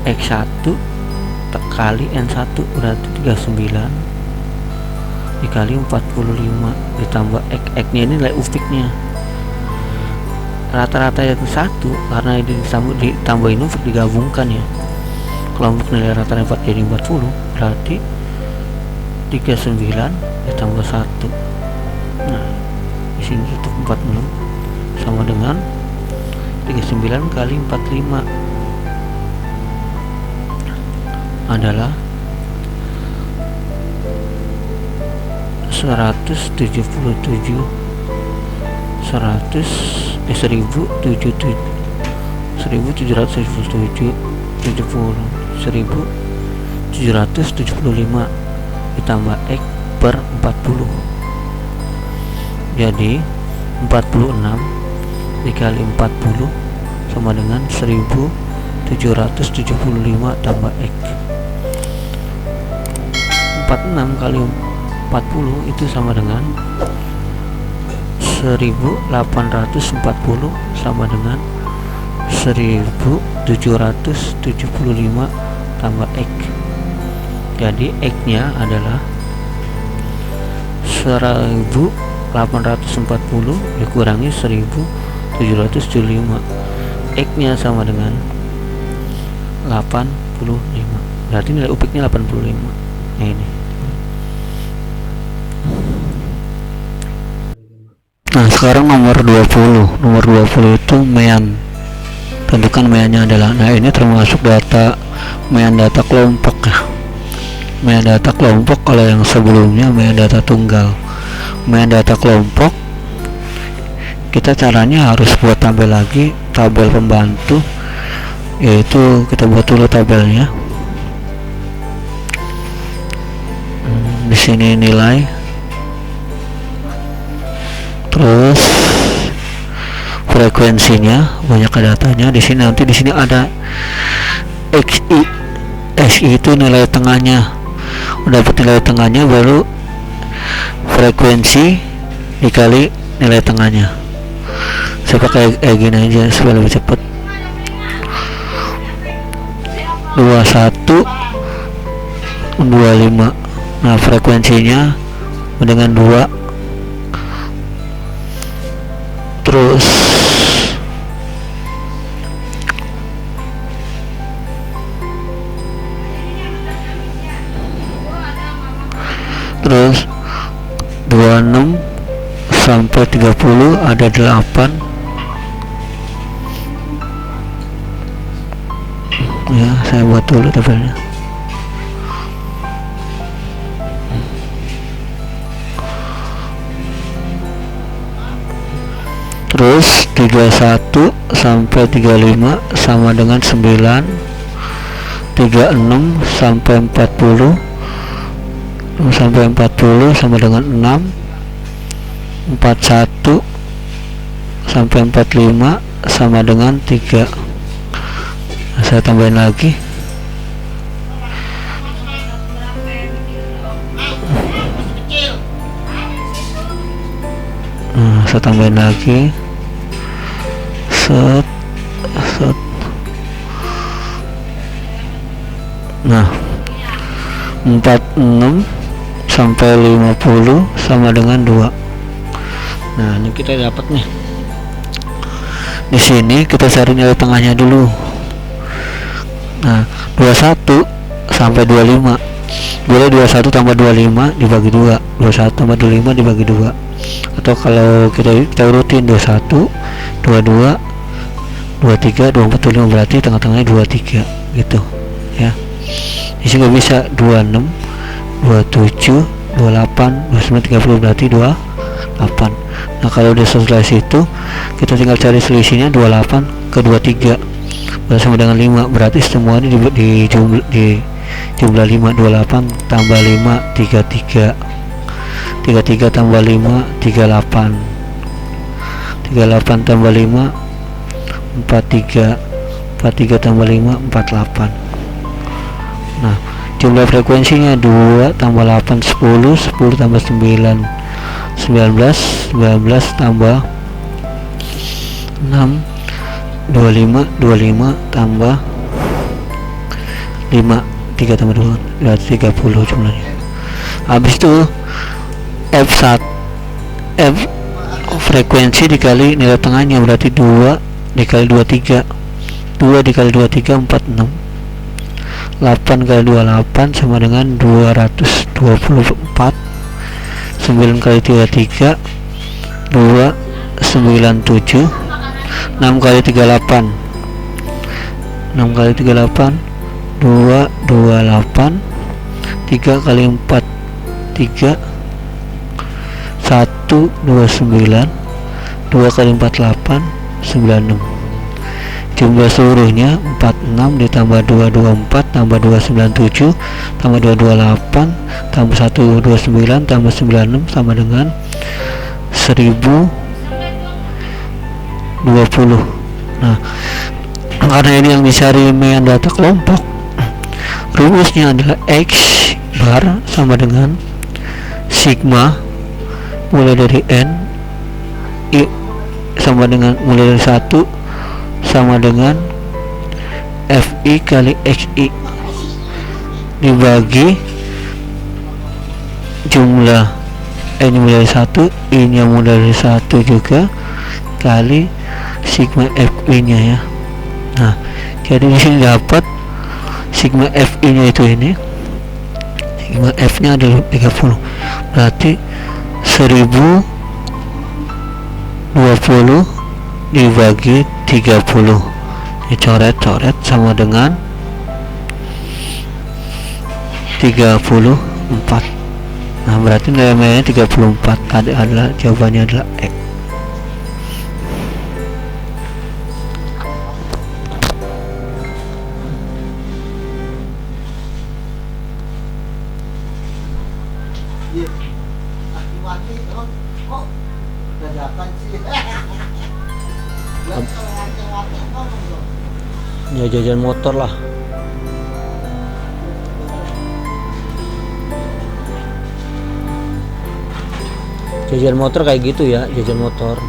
X1 kali N1 berarti 39 dikali 45 ditambah X nya, ini nilai UPIK-nya. Rata-rata itu 1 karena ini ditambahin UPIK, digabungkan ya, kelompok nilai rata-rata 4 jadi 40, berarti 39 ditambah 1. Nah di sini itu 46 sama dengan 39 kali 45 adalah 1777 1775 ditambah X per 40. Jadi 46 dikali 40 sama dengan 1775 tambah X. 46 kali 40 itu sama dengan 1840 sama dengan 1775 tambah X. Jadi X nya adalah 1840 dikurangi 1775. X nya sama dengan 85. Berarti nilai UPIK nya 85. Nah ini. Nah sekarang nomor 20. Nomor 20 itu mean. Tentukan meannya adalah, nah ini termasuk data mean data kelompok ya. Mean data kelompok, kalau yang sebelumnya mean data tunggal. Mean data kelompok kita caranya harus buat tabel lagi, tabel pembantu, yaitu kita buat dulu tabelnya. Di sini nilai, terus frekuensinya, banyak datanya. Di sini nanti di sini ada XI. XI itu nilai tengahnya. Udah dapat nilai tengahnya, baru frekuensi dikali nilai tengahnya. Saya pakai gini aja supaya lebih cepat. 2125. Nah frekuensinya dengan 2. Terus terus 26 sampai 30 ada 8 ya. Saya buat dulu tabelnya. Terus 31 sampai 35 sama dengan 9. 36 sampai 40 sama dengan 6. 41 sampai 45 sama dengan 3. Nah, saya tambahin lagi. Nah, saya tambahin lagi. Set. Nah 46 sampai 50 sama dengan 2. Nah ini kita dapat nih. Di sini kita cari nilai tengahnya dulu. Nah 21 sampai 25, boleh 21 tambah 25 dibagi 2, 21 tambah 25 dibagi 2. Atau kalau kita urutin 21, 22, 23, 24, 25, berarti tengah-tengahnya 23 gitu ya. Di sini bisa 26, 27, 28, 29, 30, berarti 28. Nah kalau udah selesai situ, kita tinggal cari selisihnya 28 ke 23 bersama dengan 5, berarti semuanya di jumlah 5. 28 tambah 5 33, 33 tambah 5 38, 38 tambah 5 43, 43 tambah 5 48. Nah jumlah frekuensinya 2 tambah 8 10, 10 tambah 9 19, 19 tambah 6 25, 25 tambah 5 3 tambah 2 berarti 30 jumlahnya. Habis itu F1 F frekuensi dikali nilai tengahnya, berarti 2 dikali 23, 2 dikali 23 46, 8 kali 28 sama dengan 224, 9 kali 33 297, 6 kali 38, 6 kali 38 228, 3 kali 4 3, 129, 2 kali 48 96. Jumlah seluruhnya 46 ditambah 224 tambah 297 tambah 228 tambah 129 tambah 96 sama dengan 1020. Nah, karena ini yang dicari mean data kelompok, rumusnya adalah X bar sama dengan sigma mulai dari N I sama dengan mulai dari 1 sama dengan FI kali XI dibagi jumlah N mulai dari 1, I nya mulai dari 1 juga kali sigma FI nya ya. Nah, jadi di sini dapat sigma FI nya itu ini, sigma F nya adalah 30, berarti 1020 dibagi 30 dicoret-coret sama dengan 34. Nah, berarti nilainya 34 adalah jawabannya adalah X. Ya jajan motor lah. Jajan motor kayak gitu ya, jajan motor.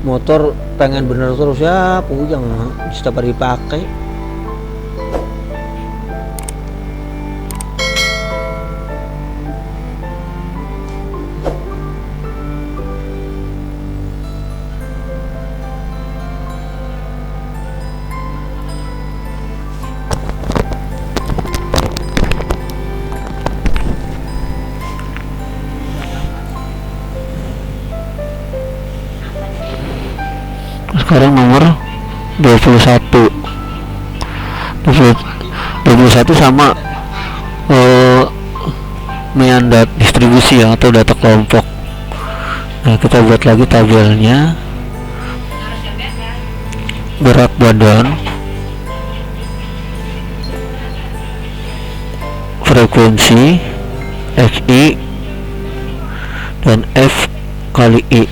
Motor pengen bener terus ya, pujang setiap hari dipakai. Sekarang nomor 21 sama mean data distribusi ya, atau data kelompok. Nah, kita buat lagi tabelnya. Berat badan, frekuensi XI dan F kali I.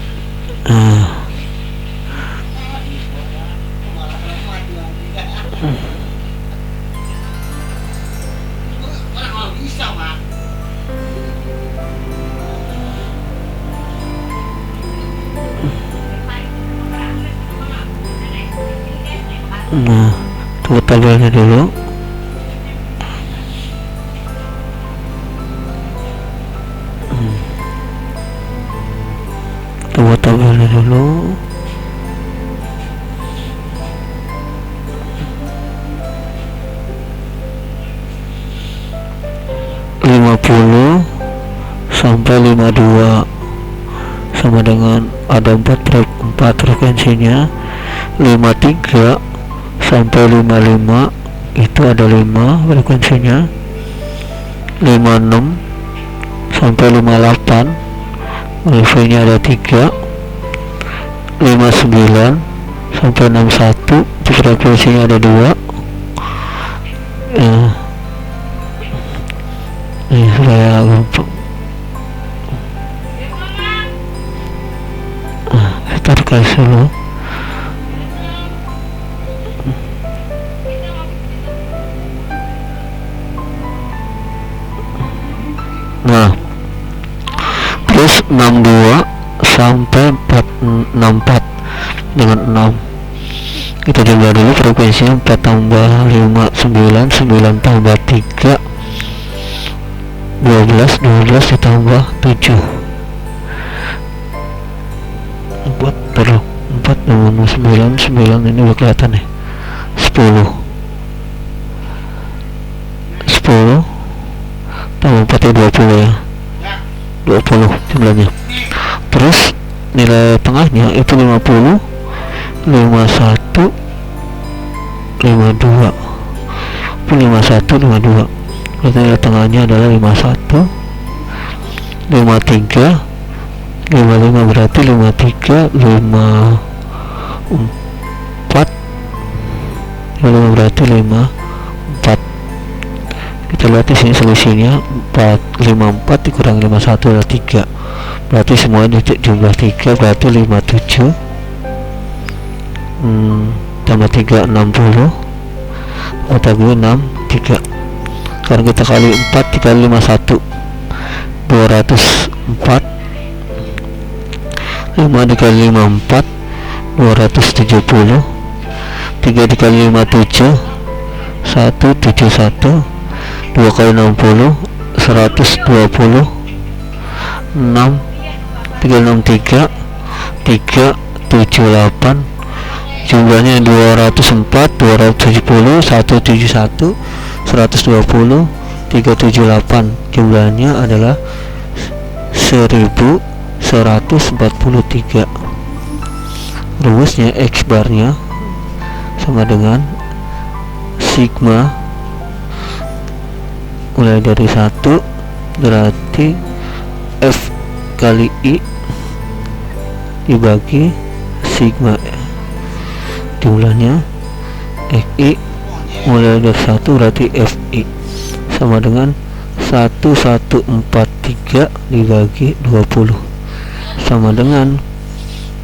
Nah, tunggu tabelnya dulu. Tunggu tabelnya dulu. Sampai 52 sama dengan ada 4 frekuensinya. 53 sampai 55 itu ada 5 frekuensinya. 56 sampai 58 wifi-nya ada 3. 59 sampai 61 itu frekuensinya ada 2. Ini saya gampang. Kita kasih dulu. Nah, terus 62 sampai 64 dengan 6 kita coba dulu frekuensinya. 4 tambah 5 9, 9 tambah 3 12 ditambah 7 4 6 9 9 ini udah kelihatan nih. 10 tambah 4 ya 20 ya, 20 jumlahnya. Terus nilai tengahnya itu 50 51 52 51 52. Berarti nilai tengahnya adalah 51 53 55. Berarti 53 54 55 berarti 54. Kita lihat di sini solusinya 454 dikurangi 51 adalah 3. Berarti semuanya jumlah 3, berarti 57 tambah 3 60 tambah 63. Sekarang kita kali 4 dikali 51 204, 5 dikali 54 270, 3 dikali 57 171, 2 kali 60 120, 6 363 378. Jumlahnya 204 270 171 120 378. Jumlahnya adalah 1143. Rumusnya X barnya sama dengan sigma mulai dari 1 berarti F kali I dibagi sigma, jumlahnya XI mulai dari 1 berarti FI sama dengan 1143 dibagi 20 sama dengan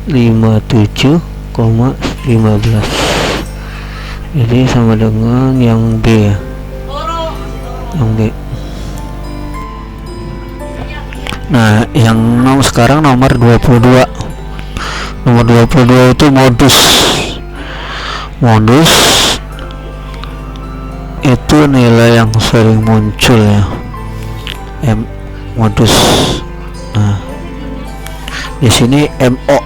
57,15. Jadi sama dengan yang B ya, yang B. Nah, yang sekarang nomor 22. Nomor 22 itu modus itu nilai yang sering muncul ya, modus. Nah, di sini MO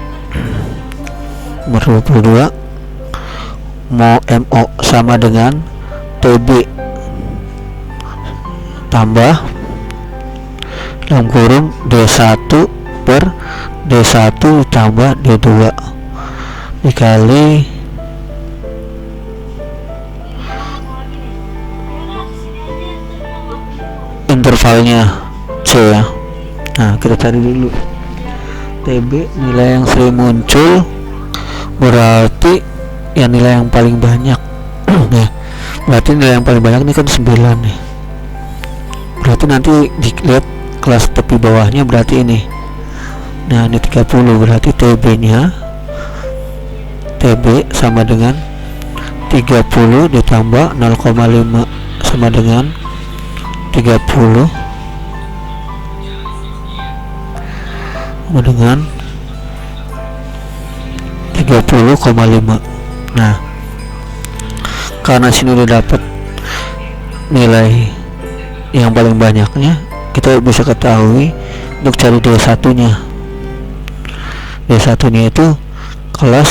nomor 22 MO sama dengan TB tambah dalam kurung D1 per D1 tambah D2 dikali intervalnya C ya. Nah, kita cari dulu TB, nilai yang sering muncul berarti ya nilai yang paling banyak. Nih, berarti nilai yang paling banyak ini kan 9 nih. Berarti nanti dilihat kelas tepi bawahnya berarti ini. Nah, ini 30 berarti TB nya TB sama dengan 30 ditambah 0,5 sama dengan 30 sama dengan 30,5. Nah, karena sini udah dapat nilai yang paling banyaknya, kita bisa ketahui untuk cari D1 nya. D1 nya itu kelas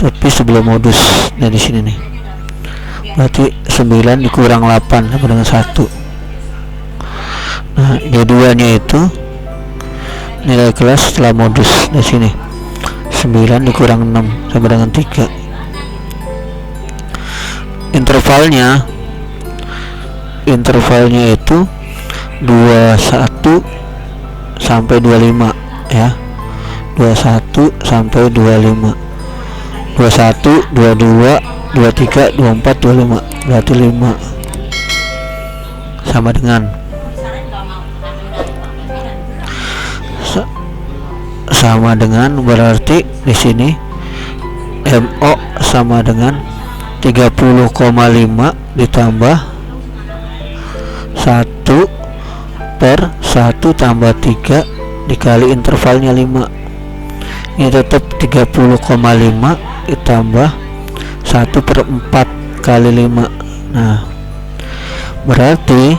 tapi sebelum modus. Nah, di sini nih berarti 9 dikurang 8 sama dengan 1. Nah, D2 nya itu nilai kelas setelah modus. Di sini 9 dikurang 6 sama dengan 3. Intervalnya itu 21 sampai 25 ya, 21 sampai 25, 21 22 23 24 25 berarti 5 sama dengan berarti di sini MO sama dengan 30,5 ditambah 1 per 1 tambah 3 dikali intervalnya 5. Ini tetap 30,5 ditambah 1 per 4 kali 5. Nah, berarti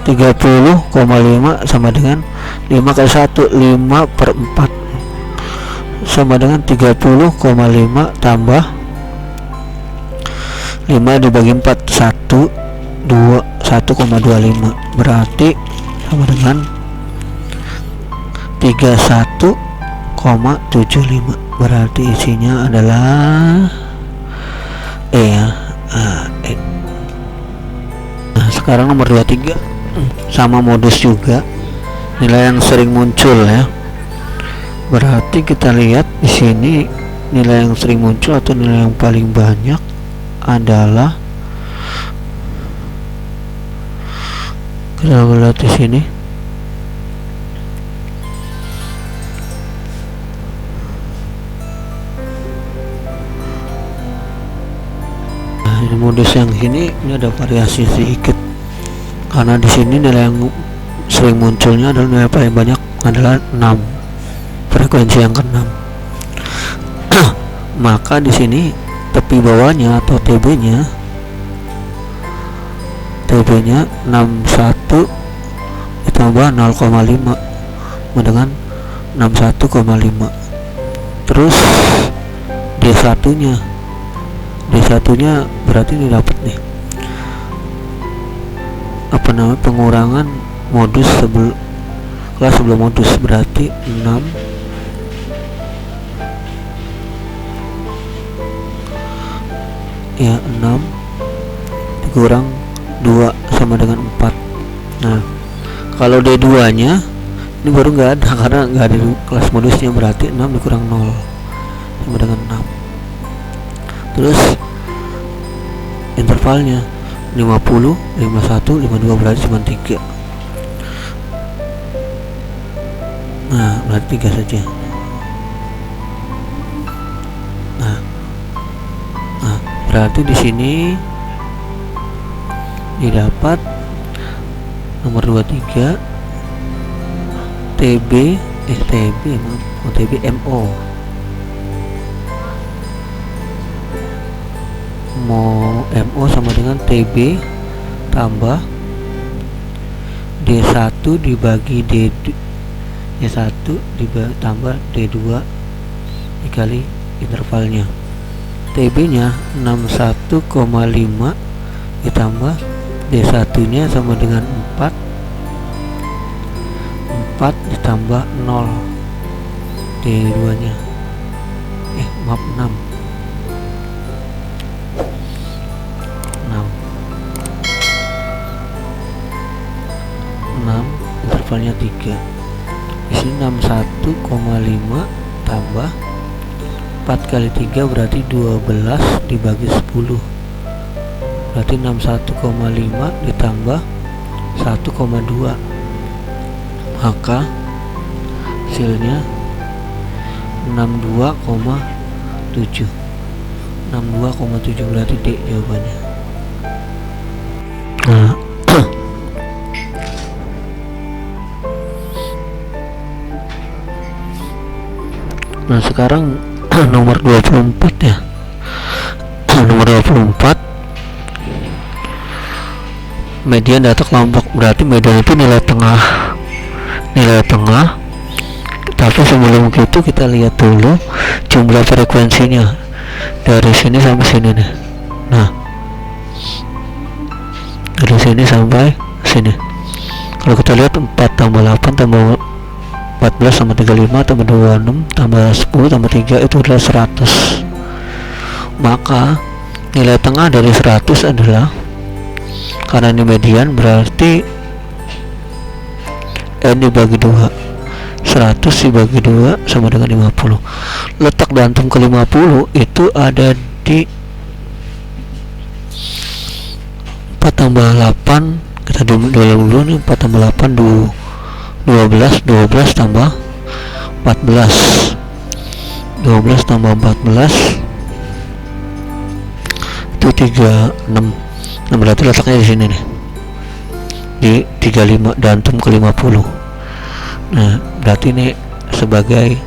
30,5 sama dengan 5 kali 1 5 per 4 sama dengan 30,5 tambah 5 dibagi 4, 1,25, berarti sama dengan 31,75. berarti isinya adalah E ya. E. Nah sekarang nomor 23 sama modus juga, nilai yang sering muncul ya. Berarti kita lihat di sini nilai yang sering muncul atau nilai yang paling banyak adalah, kita lihat di sini modus yang ini ada variasi sedikit, karena di sini nilai yang sering munculnya adalah nilai paling banyak adalah 6, frekuensi yang ke-6. Maka di sini tepi bawahnya atau TB-nya 61 ditambah 0,5 dengan 61,5. terus D1-nya berarti ini dapat nih apa namanya, pengurangan modus kelas sebelum modus, berarti 6 ya, 6 dikurang 2 sama dengan 4. Nah kalau D2 nya ini baru nggak ada karena nggak ada kelas modusnya, berarti 6 dikurang 0 sama dengan 6. Terus intervalnya 50, 51, 52 berarti cuma 3. Nah berarti 3 saja. Nah berarti di sini didapat nomor 23 TBMO MO sama dengan TB tambah D1 dibagi D1 tambah D2 dikali intervalnya. TB nya 61,5 ditambah D1 nya sama dengan 4 ditambah 0 D2 nya 6 intervalnya 3. Di sini 61,5 tambah 4 kali 3 berarti 12 dibagi 10. Berarti 61,5 ditambah 1,2. Maka hasilnya 62,7. 62,7 berarti D jawabannya. Nah sekarang nomor 24 ya. Nomor 24 median data kelompok, berarti median itu nilai tengah. Tapi sebelum itu kita lihat dulu jumlah frekuensinya dari sini sampai sini nih. Nah dari sini sampai sini, kalau kita lihat 4 tambah 8 tambah 14 tambah 35 tambah 26 tambah 10 tambah 3 itu adalah 100. Maka nilai tengah dari 100 adalah, karena ini median berarti N dibagi 2, 100 dibagi 2 sama dengan 50. Letak dantum ke 50 itu ada di 4 tambah 8, kita dulu nih, 4 tambah 8 12 tambah 14, 12 tambah 14 itu 36. Nah berarti letaknya di sini nih, di 35 dantum ke 50. Nah berarti ini sebagai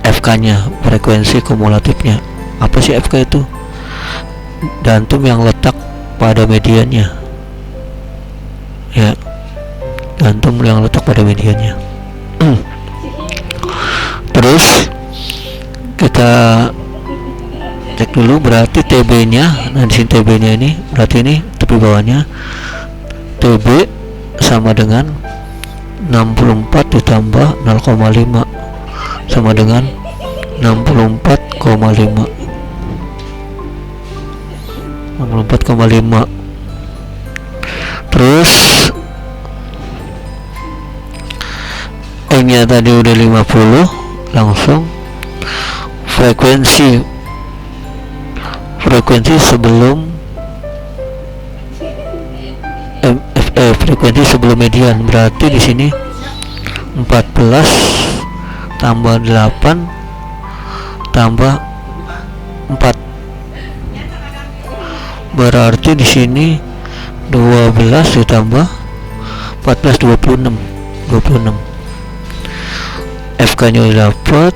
FK nya, frekuensi kumulatifnya. Apa sih FK itu? Dantum yang letak pada mediannya ya, dantum yang letak pada mediannya. Terus kita cek dulu berarti TB nya. Nah di sini TB nya ini berarti ini tepi bawahnya TB sama dengan 64 ditambah 0,5 sama dengan 64,5. Terus E nya tadi udah 50, langsung frekuensi sebelum frekuensi sebelum median, berarti di sini 14 tambah 8 tambah 4, berarti di sini 12 ditambah 14 26. FK nya udah dapat,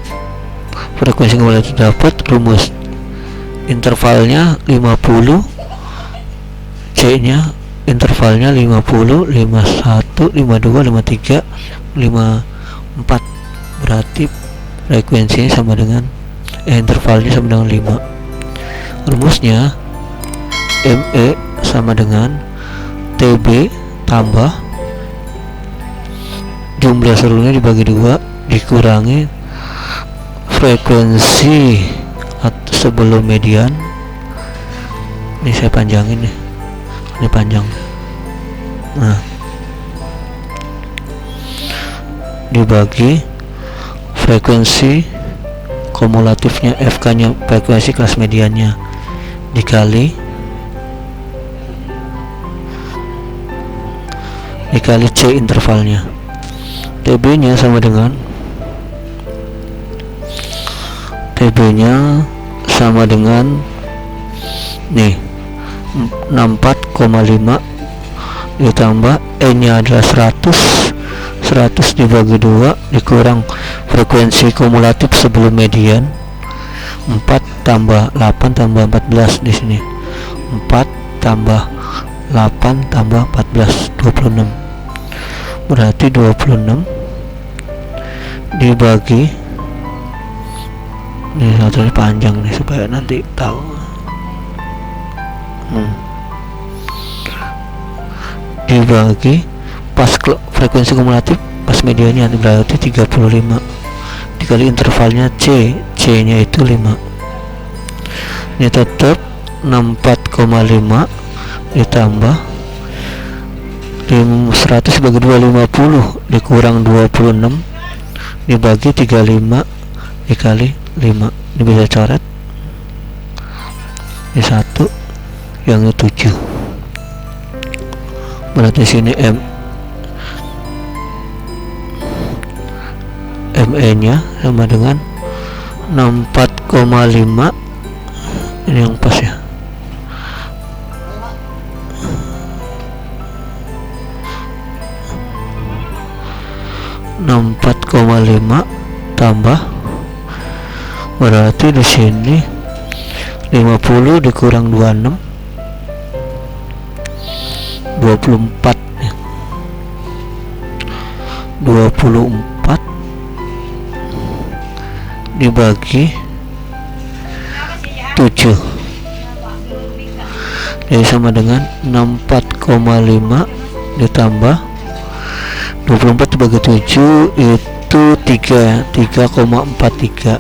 frekuensi kumulatif dapat, rumus intervalnya 50, C nya intervalnya 50, 51, 52, 53, 54, berarti frekuensinya sama dengan intervalnya sama dengan 5. Rumusnya ME sama dengan TB tambah jumlah seluruhnya dibagi 2 dikurangi frekuensi sebelum median. Ini saya panjangin nih, ini panjang. Nah, dibagi frekuensi kumulatifnya, FK nya frekuensi kelas mediannya, dikali C intervalnya. TB nya sama dengan nih 64,5 ditambah E nya adalah 100 dibagi 2 dikurang frekuensi kumulatif sebelum median, 4 tambah 8 tambah 14, di sini 4 tambah 8 tambah 14 26, berarti 26 dibagi, ini satunya panjang nih supaya nanti tahu. Dibagi pas frekuensi kumulatif pas mediannya, berarti 35 dikali intervalnya C nya itu 5, ini tetap 64,5 ditambah 100 bagi 2 50 dikurang 26 dibagi 35 dikali 5, ini bisa coret, ini 1 yang 7, berarti sini ME nya sama dengan 64,5, ini yang pas ya, tambah, berarti di sini 50 dikurang 26 24 ya. 24 dibagi 7, jadi sama dengan 64,5 ditambah 24 dibagi 7 itu 3,43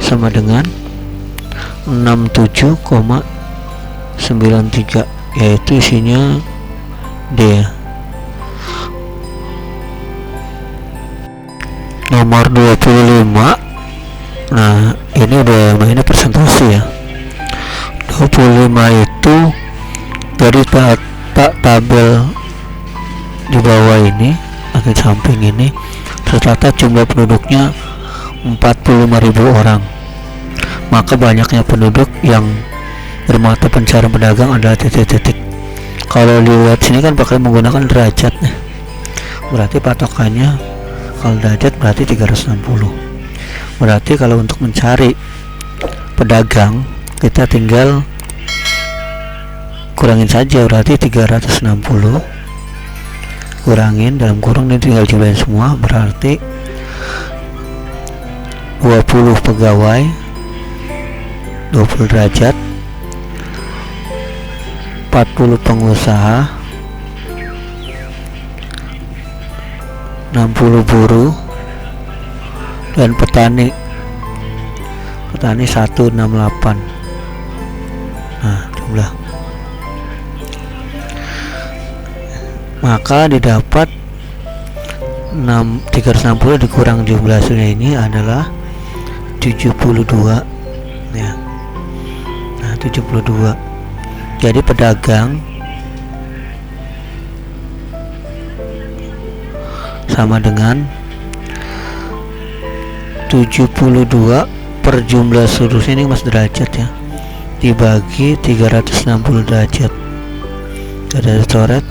sama dengan 67,93, yaitu isinya D. Nomor 25. Nah, ini udah mainnya presentasi ya. 25 itu dari tabel di bawah ini atau samping ini tercatat jumlah penduduknya 45.000 orang. Maka banyaknya penduduk yang bermata pencarian pedagang adalah titik-titik. Kalau dilihat sini kan pakai menggunakan derajat nih. Berarti patokannya kalau derajat berarti 360. Berarti kalau untuk mencari pedagang kita tinggal kurangin saja, berarti 360 kurangin dalam kurung ini tinggal jumlahin semua, berarti 20 pegawai 20 derajat, 40 pengusaha, 60 buruh, dan petani 168. Nah, jumlah. Maka didapat 360 dikurang jumlah hasilnya ini adalah 72 ya. Nah, 72. Jadi pedagang sama dengan 72 per jumlah seluruhnya, ini mas derajat ya, dibagi 360 derajat, ada coret,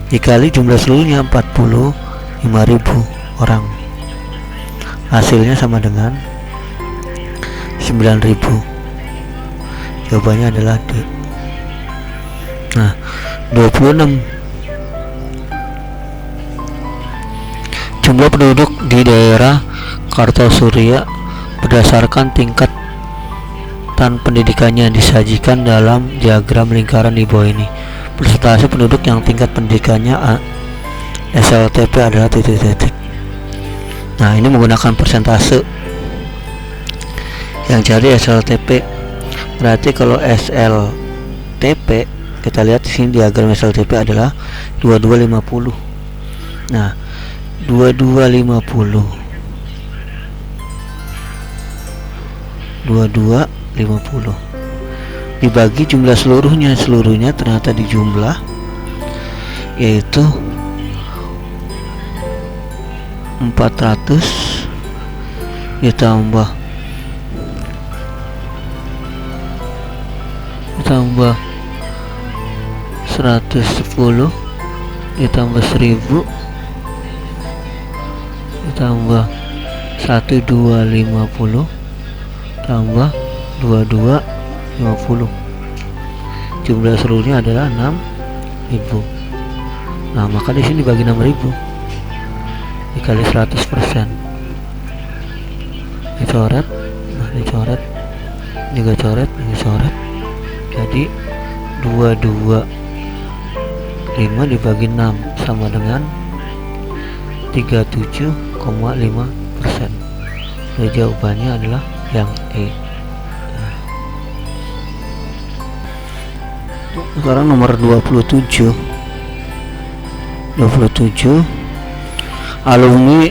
dikali jumlah seluruhnya 45.000 orang, hasilnya sama dengan 9.000. Jawabannya adalah D. Nah, 26. Jumlah penduduk di daerah Kartosurya berdasarkan tingkatan pendidikannya disajikan dalam diagram lingkaran di bawah ini. Persentase penduduk yang tingkat pendidikannya SLTP adalah titik-titik. Nah, ini menggunakan persentase. Yang cari SLTP. Berarti kalau SLTP, kita lihat di sini diagram SLTP adalah 2250. Nah, 2250 dibagi jumlah seluruhnya ternyata dijumlah, yaitu 400 ditambah 110 ditambah 1000 ditambah 1250 tambah 2250. Jumlah seluruhnya adalah 6.000. Nah, maka di sini dibagi 6.000 dikali 100%. Dicoret, nah dicoret, juga coret, ini coret. Jadi 225 dibagi 6 sama dengan 37,5%. Jadi jawabannya adalah yang E. Nah, sekarang nomor 27. Alumni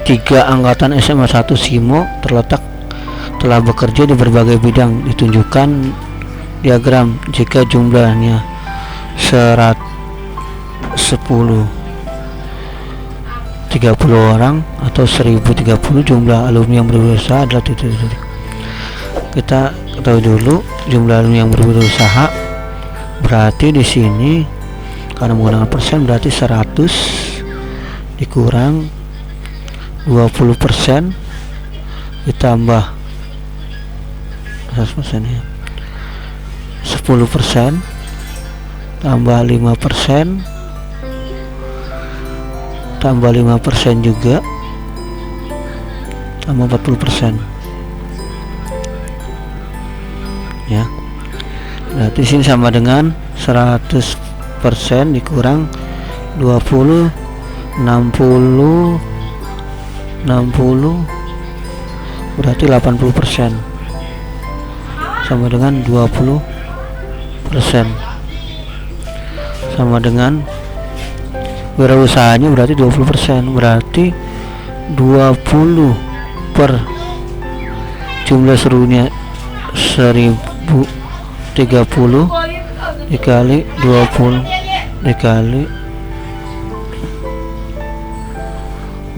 3 angkatan SMA 1 Simo telah bekerja di berbagai bidang. Ditunjukkan diagram jika jumlahnya 10 30 orang atau 1030 jumlah alumni yang berusaha adalah titik-titik. Kita ketahui dulu jumlah alumni yang berusaha, berarti di sini karena menggunakan persen berarti 100 dikurang 20% ditambah 100% ya, 10% tambah 5% tambah 5% juga tambah 40% ya. Berarti sini sama dengan 100% dikurang 20 60 berarti 80% sama dengan 20% sama dengan wirausahanya berarti 20%, berarti 20 per jumlah seluruhnya 1030 dikali 20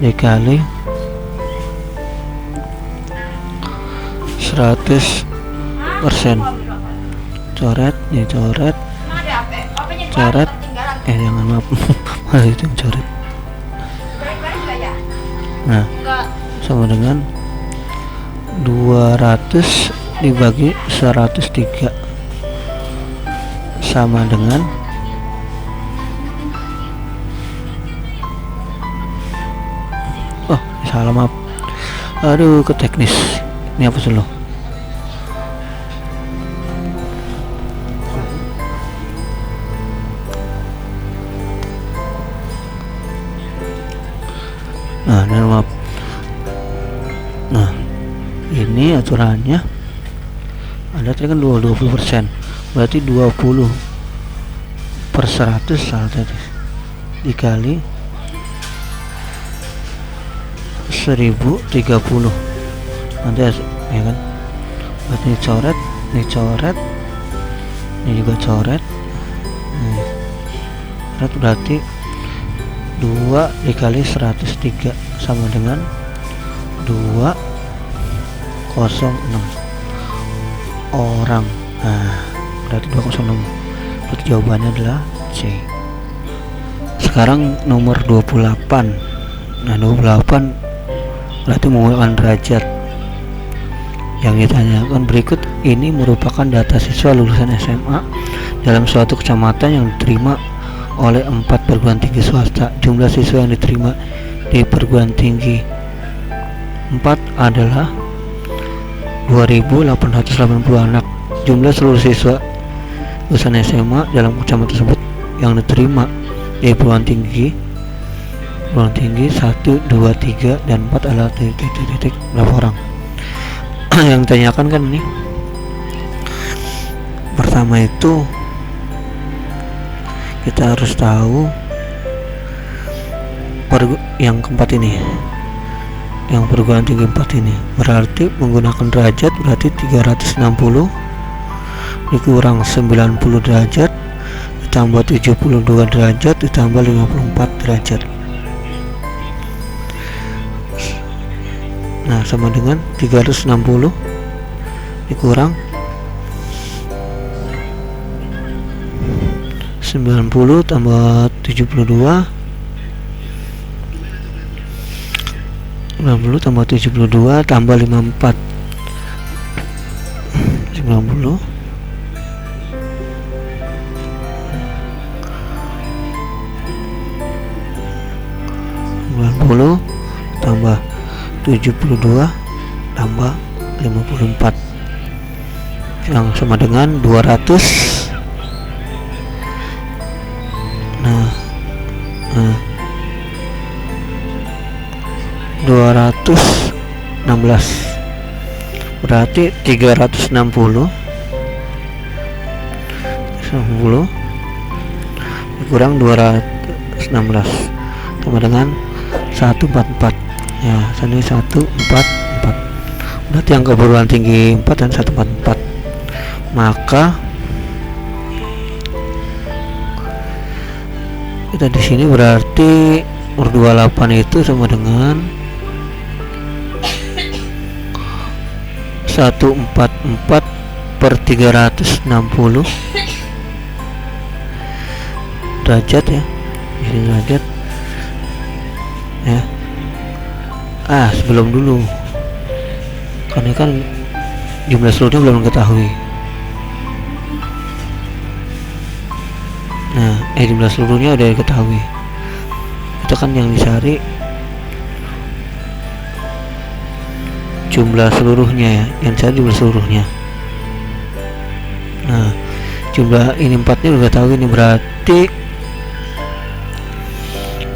dikali 100%. Coret, nih coret, jangan maaf malah itu yang coret. Nah, sama dengan 200 dibagi 103 sama dengan Aduh, ke teknis. Ini apa dulu? Nah, ini aturannya ada tadi kan 20%, berarti 20 per 100 salah tadi dikali 1030 nanti ya kan, berarti ini coret, ini juga coret, berarti 2 dikali 103 sama dengan 206 orang. Nah, berarti 206, berarti jawabannya adalah C. Sekarang nomor 28. Nah, 28 berarti menggunakan derajat. Yang ditanyakan berikut ini merupakan data siswa lulusan SMA dalam suatu kecamatan yang diterima oleh 4 perguruan tinggi swasta. Jumlah siswa yang diterima di perguruan tinggi 4 adalah 2.880 anak. Jumlah seluruh siswa lulusan SMA dalam kecamatan tersebut yang diterima di perguruan tinggi 1, 2, 3, dan 4 adalah titik berapa orang. Yang ditanyakan kan ini pertama itu kita harus tahu yang keempat ini, yang perguruan tinggi 4 ini, berarti menggunakan derajat, berarti 360 dikurang 90 derajat ditambah 72 derajat ditambah 54 derajat. Nah, sama dengan 360 dikurang 90 tambah 72, 90 tambah 72 tambah 54, 90 tambah 72 tambah 54 yang sama dengan 200. Nah, 216 berarti 360 dikurang 216 sama dengan 144. Ya, ini 144. Berarti yang perguruan tinggi 4 dan 144. Maka kita di sini berarti nomor 28 itu sama dengan 144 per 360 derajat ya. Ini derajat ya. Sebelum dulu, karena kan jumlah seluruhnya belum diketahui. Nah, jumlah seluruhnya udah diketahui. Itu kan yang dicari jumlah seluruhnya ya, yang dicari jumlah seluruhnya. Nah, jumlah ini 4-nya udah tahu, ini berarti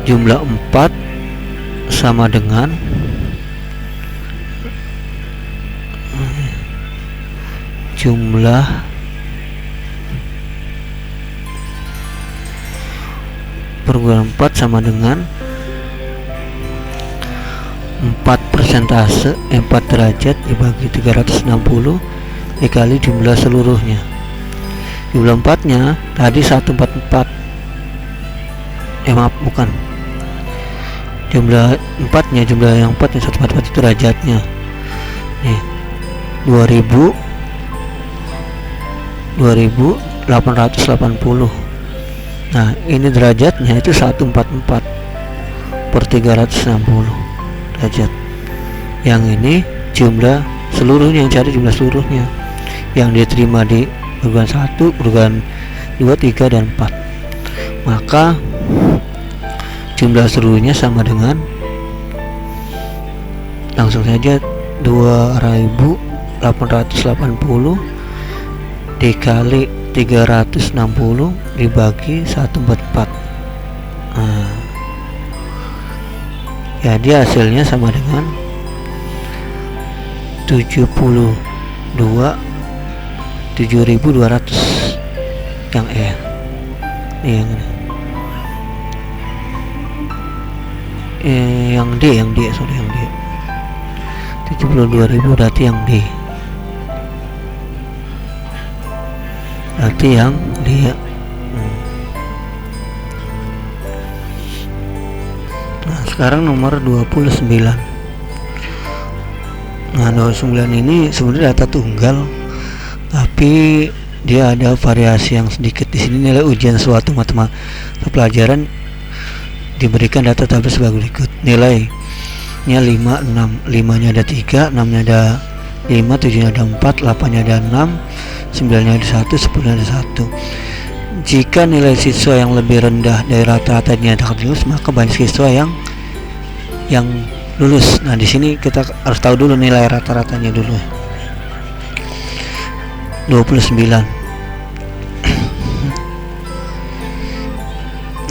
jumlah 4 sama dengan jumlah perguruan 4 sama dengan 4 persentase 4 derajat dibagi 360 dikali jumlah seluruhnya. Jumlah 4 nya tadi 144, maaf bukan, jumlah 4 nya, jumlah yang 4 yang 144 itu derajatnya nih 2880. Nah, ini derajatnya itu 144 per 360 derajat. Yang ini jumlah seluruhnya, yang cari jumlah seluruhnya yang diterima di perguruan 1, perguruan 2, 3, dan 4. Maka jumlah seluruhnya sama dengan Langsung saja 2880 dikali 360 dibagi 1/4. Nah, jadi hasilnya sama dengan 7.200 yang E. Yang ini. Yang D, sorry, yang D. 72.000 berarti yang D. Berarti yang D ya. Nah, sekarang nomor 29. Nah, 29 ini sebenarnya data tunggal, tapi dia ada variasi yang sedikit. Di sini nilai ujian suatu matematika pelajaran diberikan data tabel sebagai berikut. Nilainya 5, 6, 5 nya ada 3, 6 nya ada 5, 7 nya ada 4, 8 nya ada 6, 9 nya ada 1, 10 nya ada 1. Jika nilai siswa yang lebih rendah dari rata-rata dinyatakan lulus, maka banyak siswa yang lulus. Nah, di sini kita harus tahu dulu nilai rata-ratanya dulu. 29.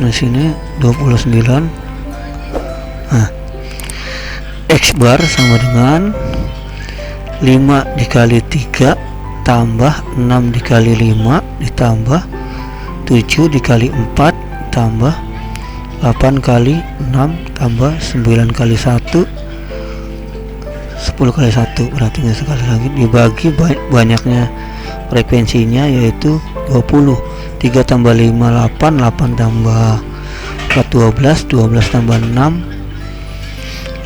Di sini 29. Nah, X bar sama dengan 5 dikali 3 tambah 6 dikali 5 ditambah 7 dikali 4 tambah 8 kali 6 tambah 9 kali 1 10 kali 1 berarti sekali lagi dibagi banyaknya frekuensinya yaitu 20. 3 tambah 5 8, 8 tambah 4 12, 12 tambah 6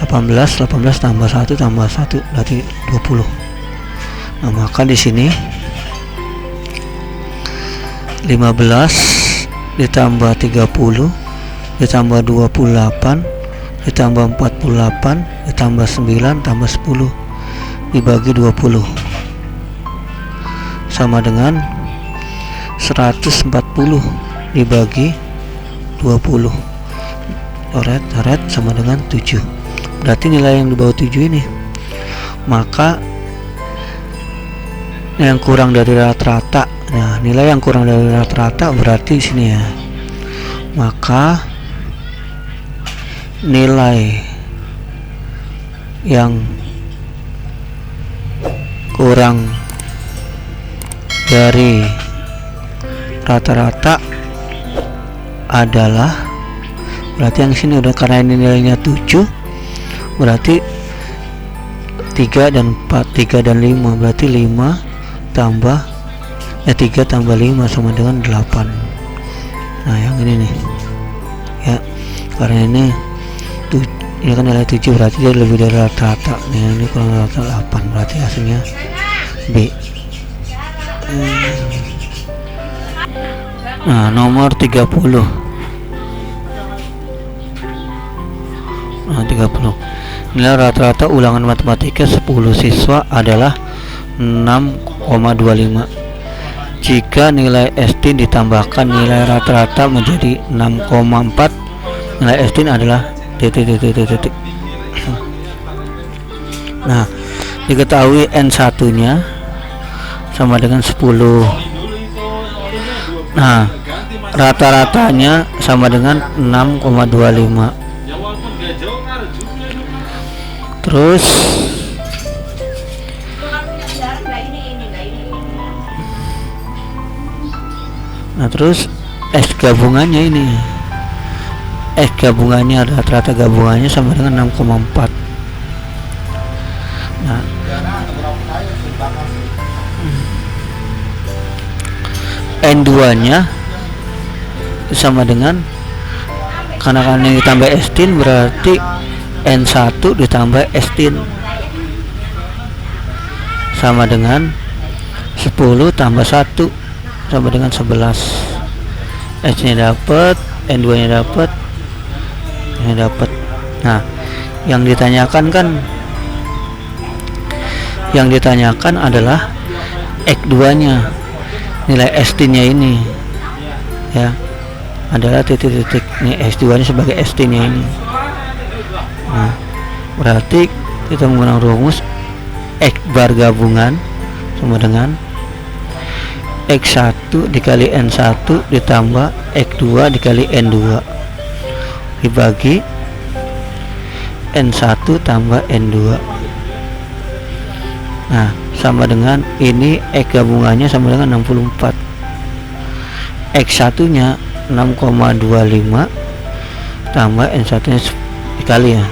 18, 18 tambah 1 tambah 1 berarti 20. Nah, maka di sini 15 ditambah 30 ditambah 28 ditambah 48 ditambah 9 tambah 10 dibagi 20 sama dengan 140 dibagi 20. Coret sama dengan 7. Berarti nilai yang di bawah 7 ini. Maka yang kurang dari rata-rata. Nah, nilai yang kurang dari rata-rata berarti sini ya. Maka nilai yang kurang dari rata-rata adalah, berarti yang sini udah, karena ini nilainya 7 berarti 3 dan 4, 3 dan 5 berarti 5 tambah 3 tambah 5 sama dengan 8. Nah, yang ini nih ya, karena ini kan nilai 7 berarti dia lebih dari rata-rata. Ini kurang rata-rata 8 berarti hasilnya B. Nah, nomor 30. Nah, 30. Nilai rata-rata ulangan matematika 10 siswa adalah 6,25. Jika nilai ST ditambahkan nilai rata-rata menjadi 6,4, nilai ST adalah titik. Nah, diketahui N1 nya sama dengan 10. Nah, rata-ratanya sama dengan 6,25. Terus S gabungannya ini. S gabungannya, rata-rata gabungannya sama dengan 6,4. Nah, N2 nya sama dengan, karena ini ditambah S-tin berarti N1 ditambah S-tin sama dengan 10 tambah 1 sama dengan 11. S nya dapat, N2 nya dapat, ini dapat. Nah, yang ditanyakan adalah X2 nya, nilai ST nya ini ya adalah titik-titik. Nih S2 nya sebagai ST nya ini. Nah, berarti kita menggunakan rumus X bar gabungan sama dengan X1 dikali N1 ditambah X2 dikali N2 dibagi N1 tambah N2. Nah, sama dengan ini X gabungannya sama dengan 64. X1 nya 6,25 tambah N1 nya dikali ya,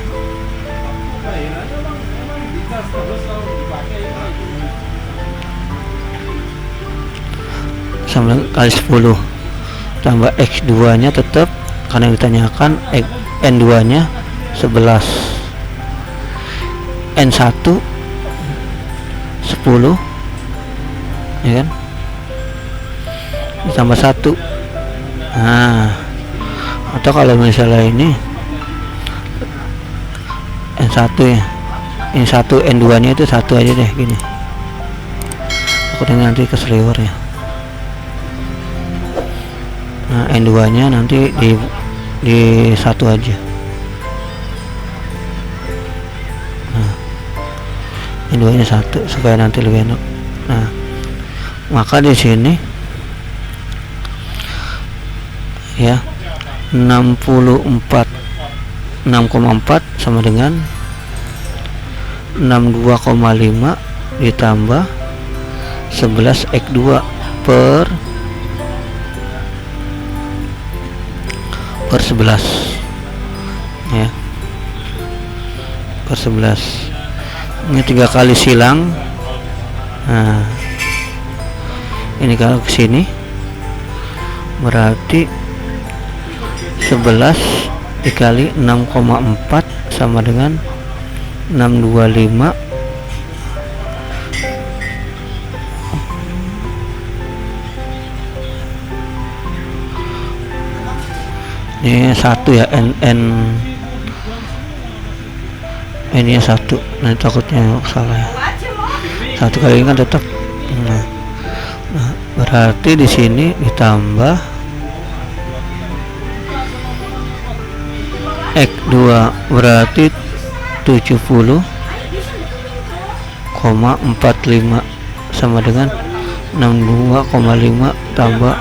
sama kali 10 tambah X2 nya tetap karena ditanyakan N2 nya 11, N1 10 ya kan, ditambah 1. Nah, atau kalau misalnya ini N1 ya, ini 1, N2 nya itu 1 aja deh gini, takutnya nanti keseliwer ya. Nah, N2 nya nanti di 1 aja. Nah, N2 nya 1 supaya nanti lebih enak. Nah, maka di sini ya 6,4 sama dengan 62,5 ditambah 11 X2 per 11 ya, per 11. Ini 3 kali silang. Nah, ini kalau ke sini berarti 11 dikali 6,4 sama dengan 625 ini 1 ya, ini 1. Nah, takutnya salah ya, 1 kali ini kan tetap. Nah, berarti di sini ditambah X2 berarti 70,45 sama dengan 62,5 tambah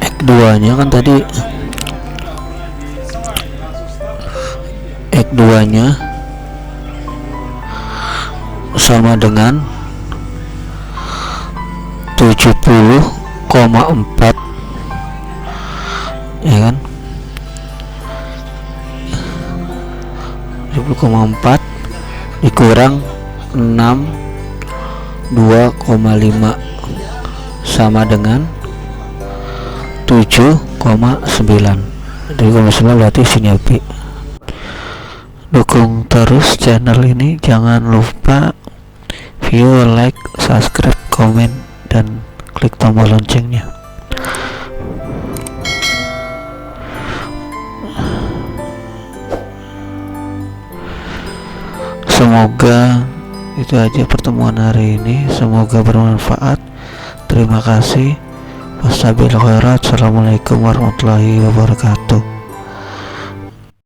X2 nya kan tadi, X2 nya sama dengan 70,4 ya kan, 70,4 dikurang 62,5 sama dengan 7,9. 7,9 berarti sini api. Dukung terus channel ini, jangan lupa view, like, subscribe, komen, dan klik tombol loncengnya. Semoga itu aja pertemuan hari ini, semoga bermanfaat. Terima kasih. Wassalamualaikum warahmatullahi wabarakatuh.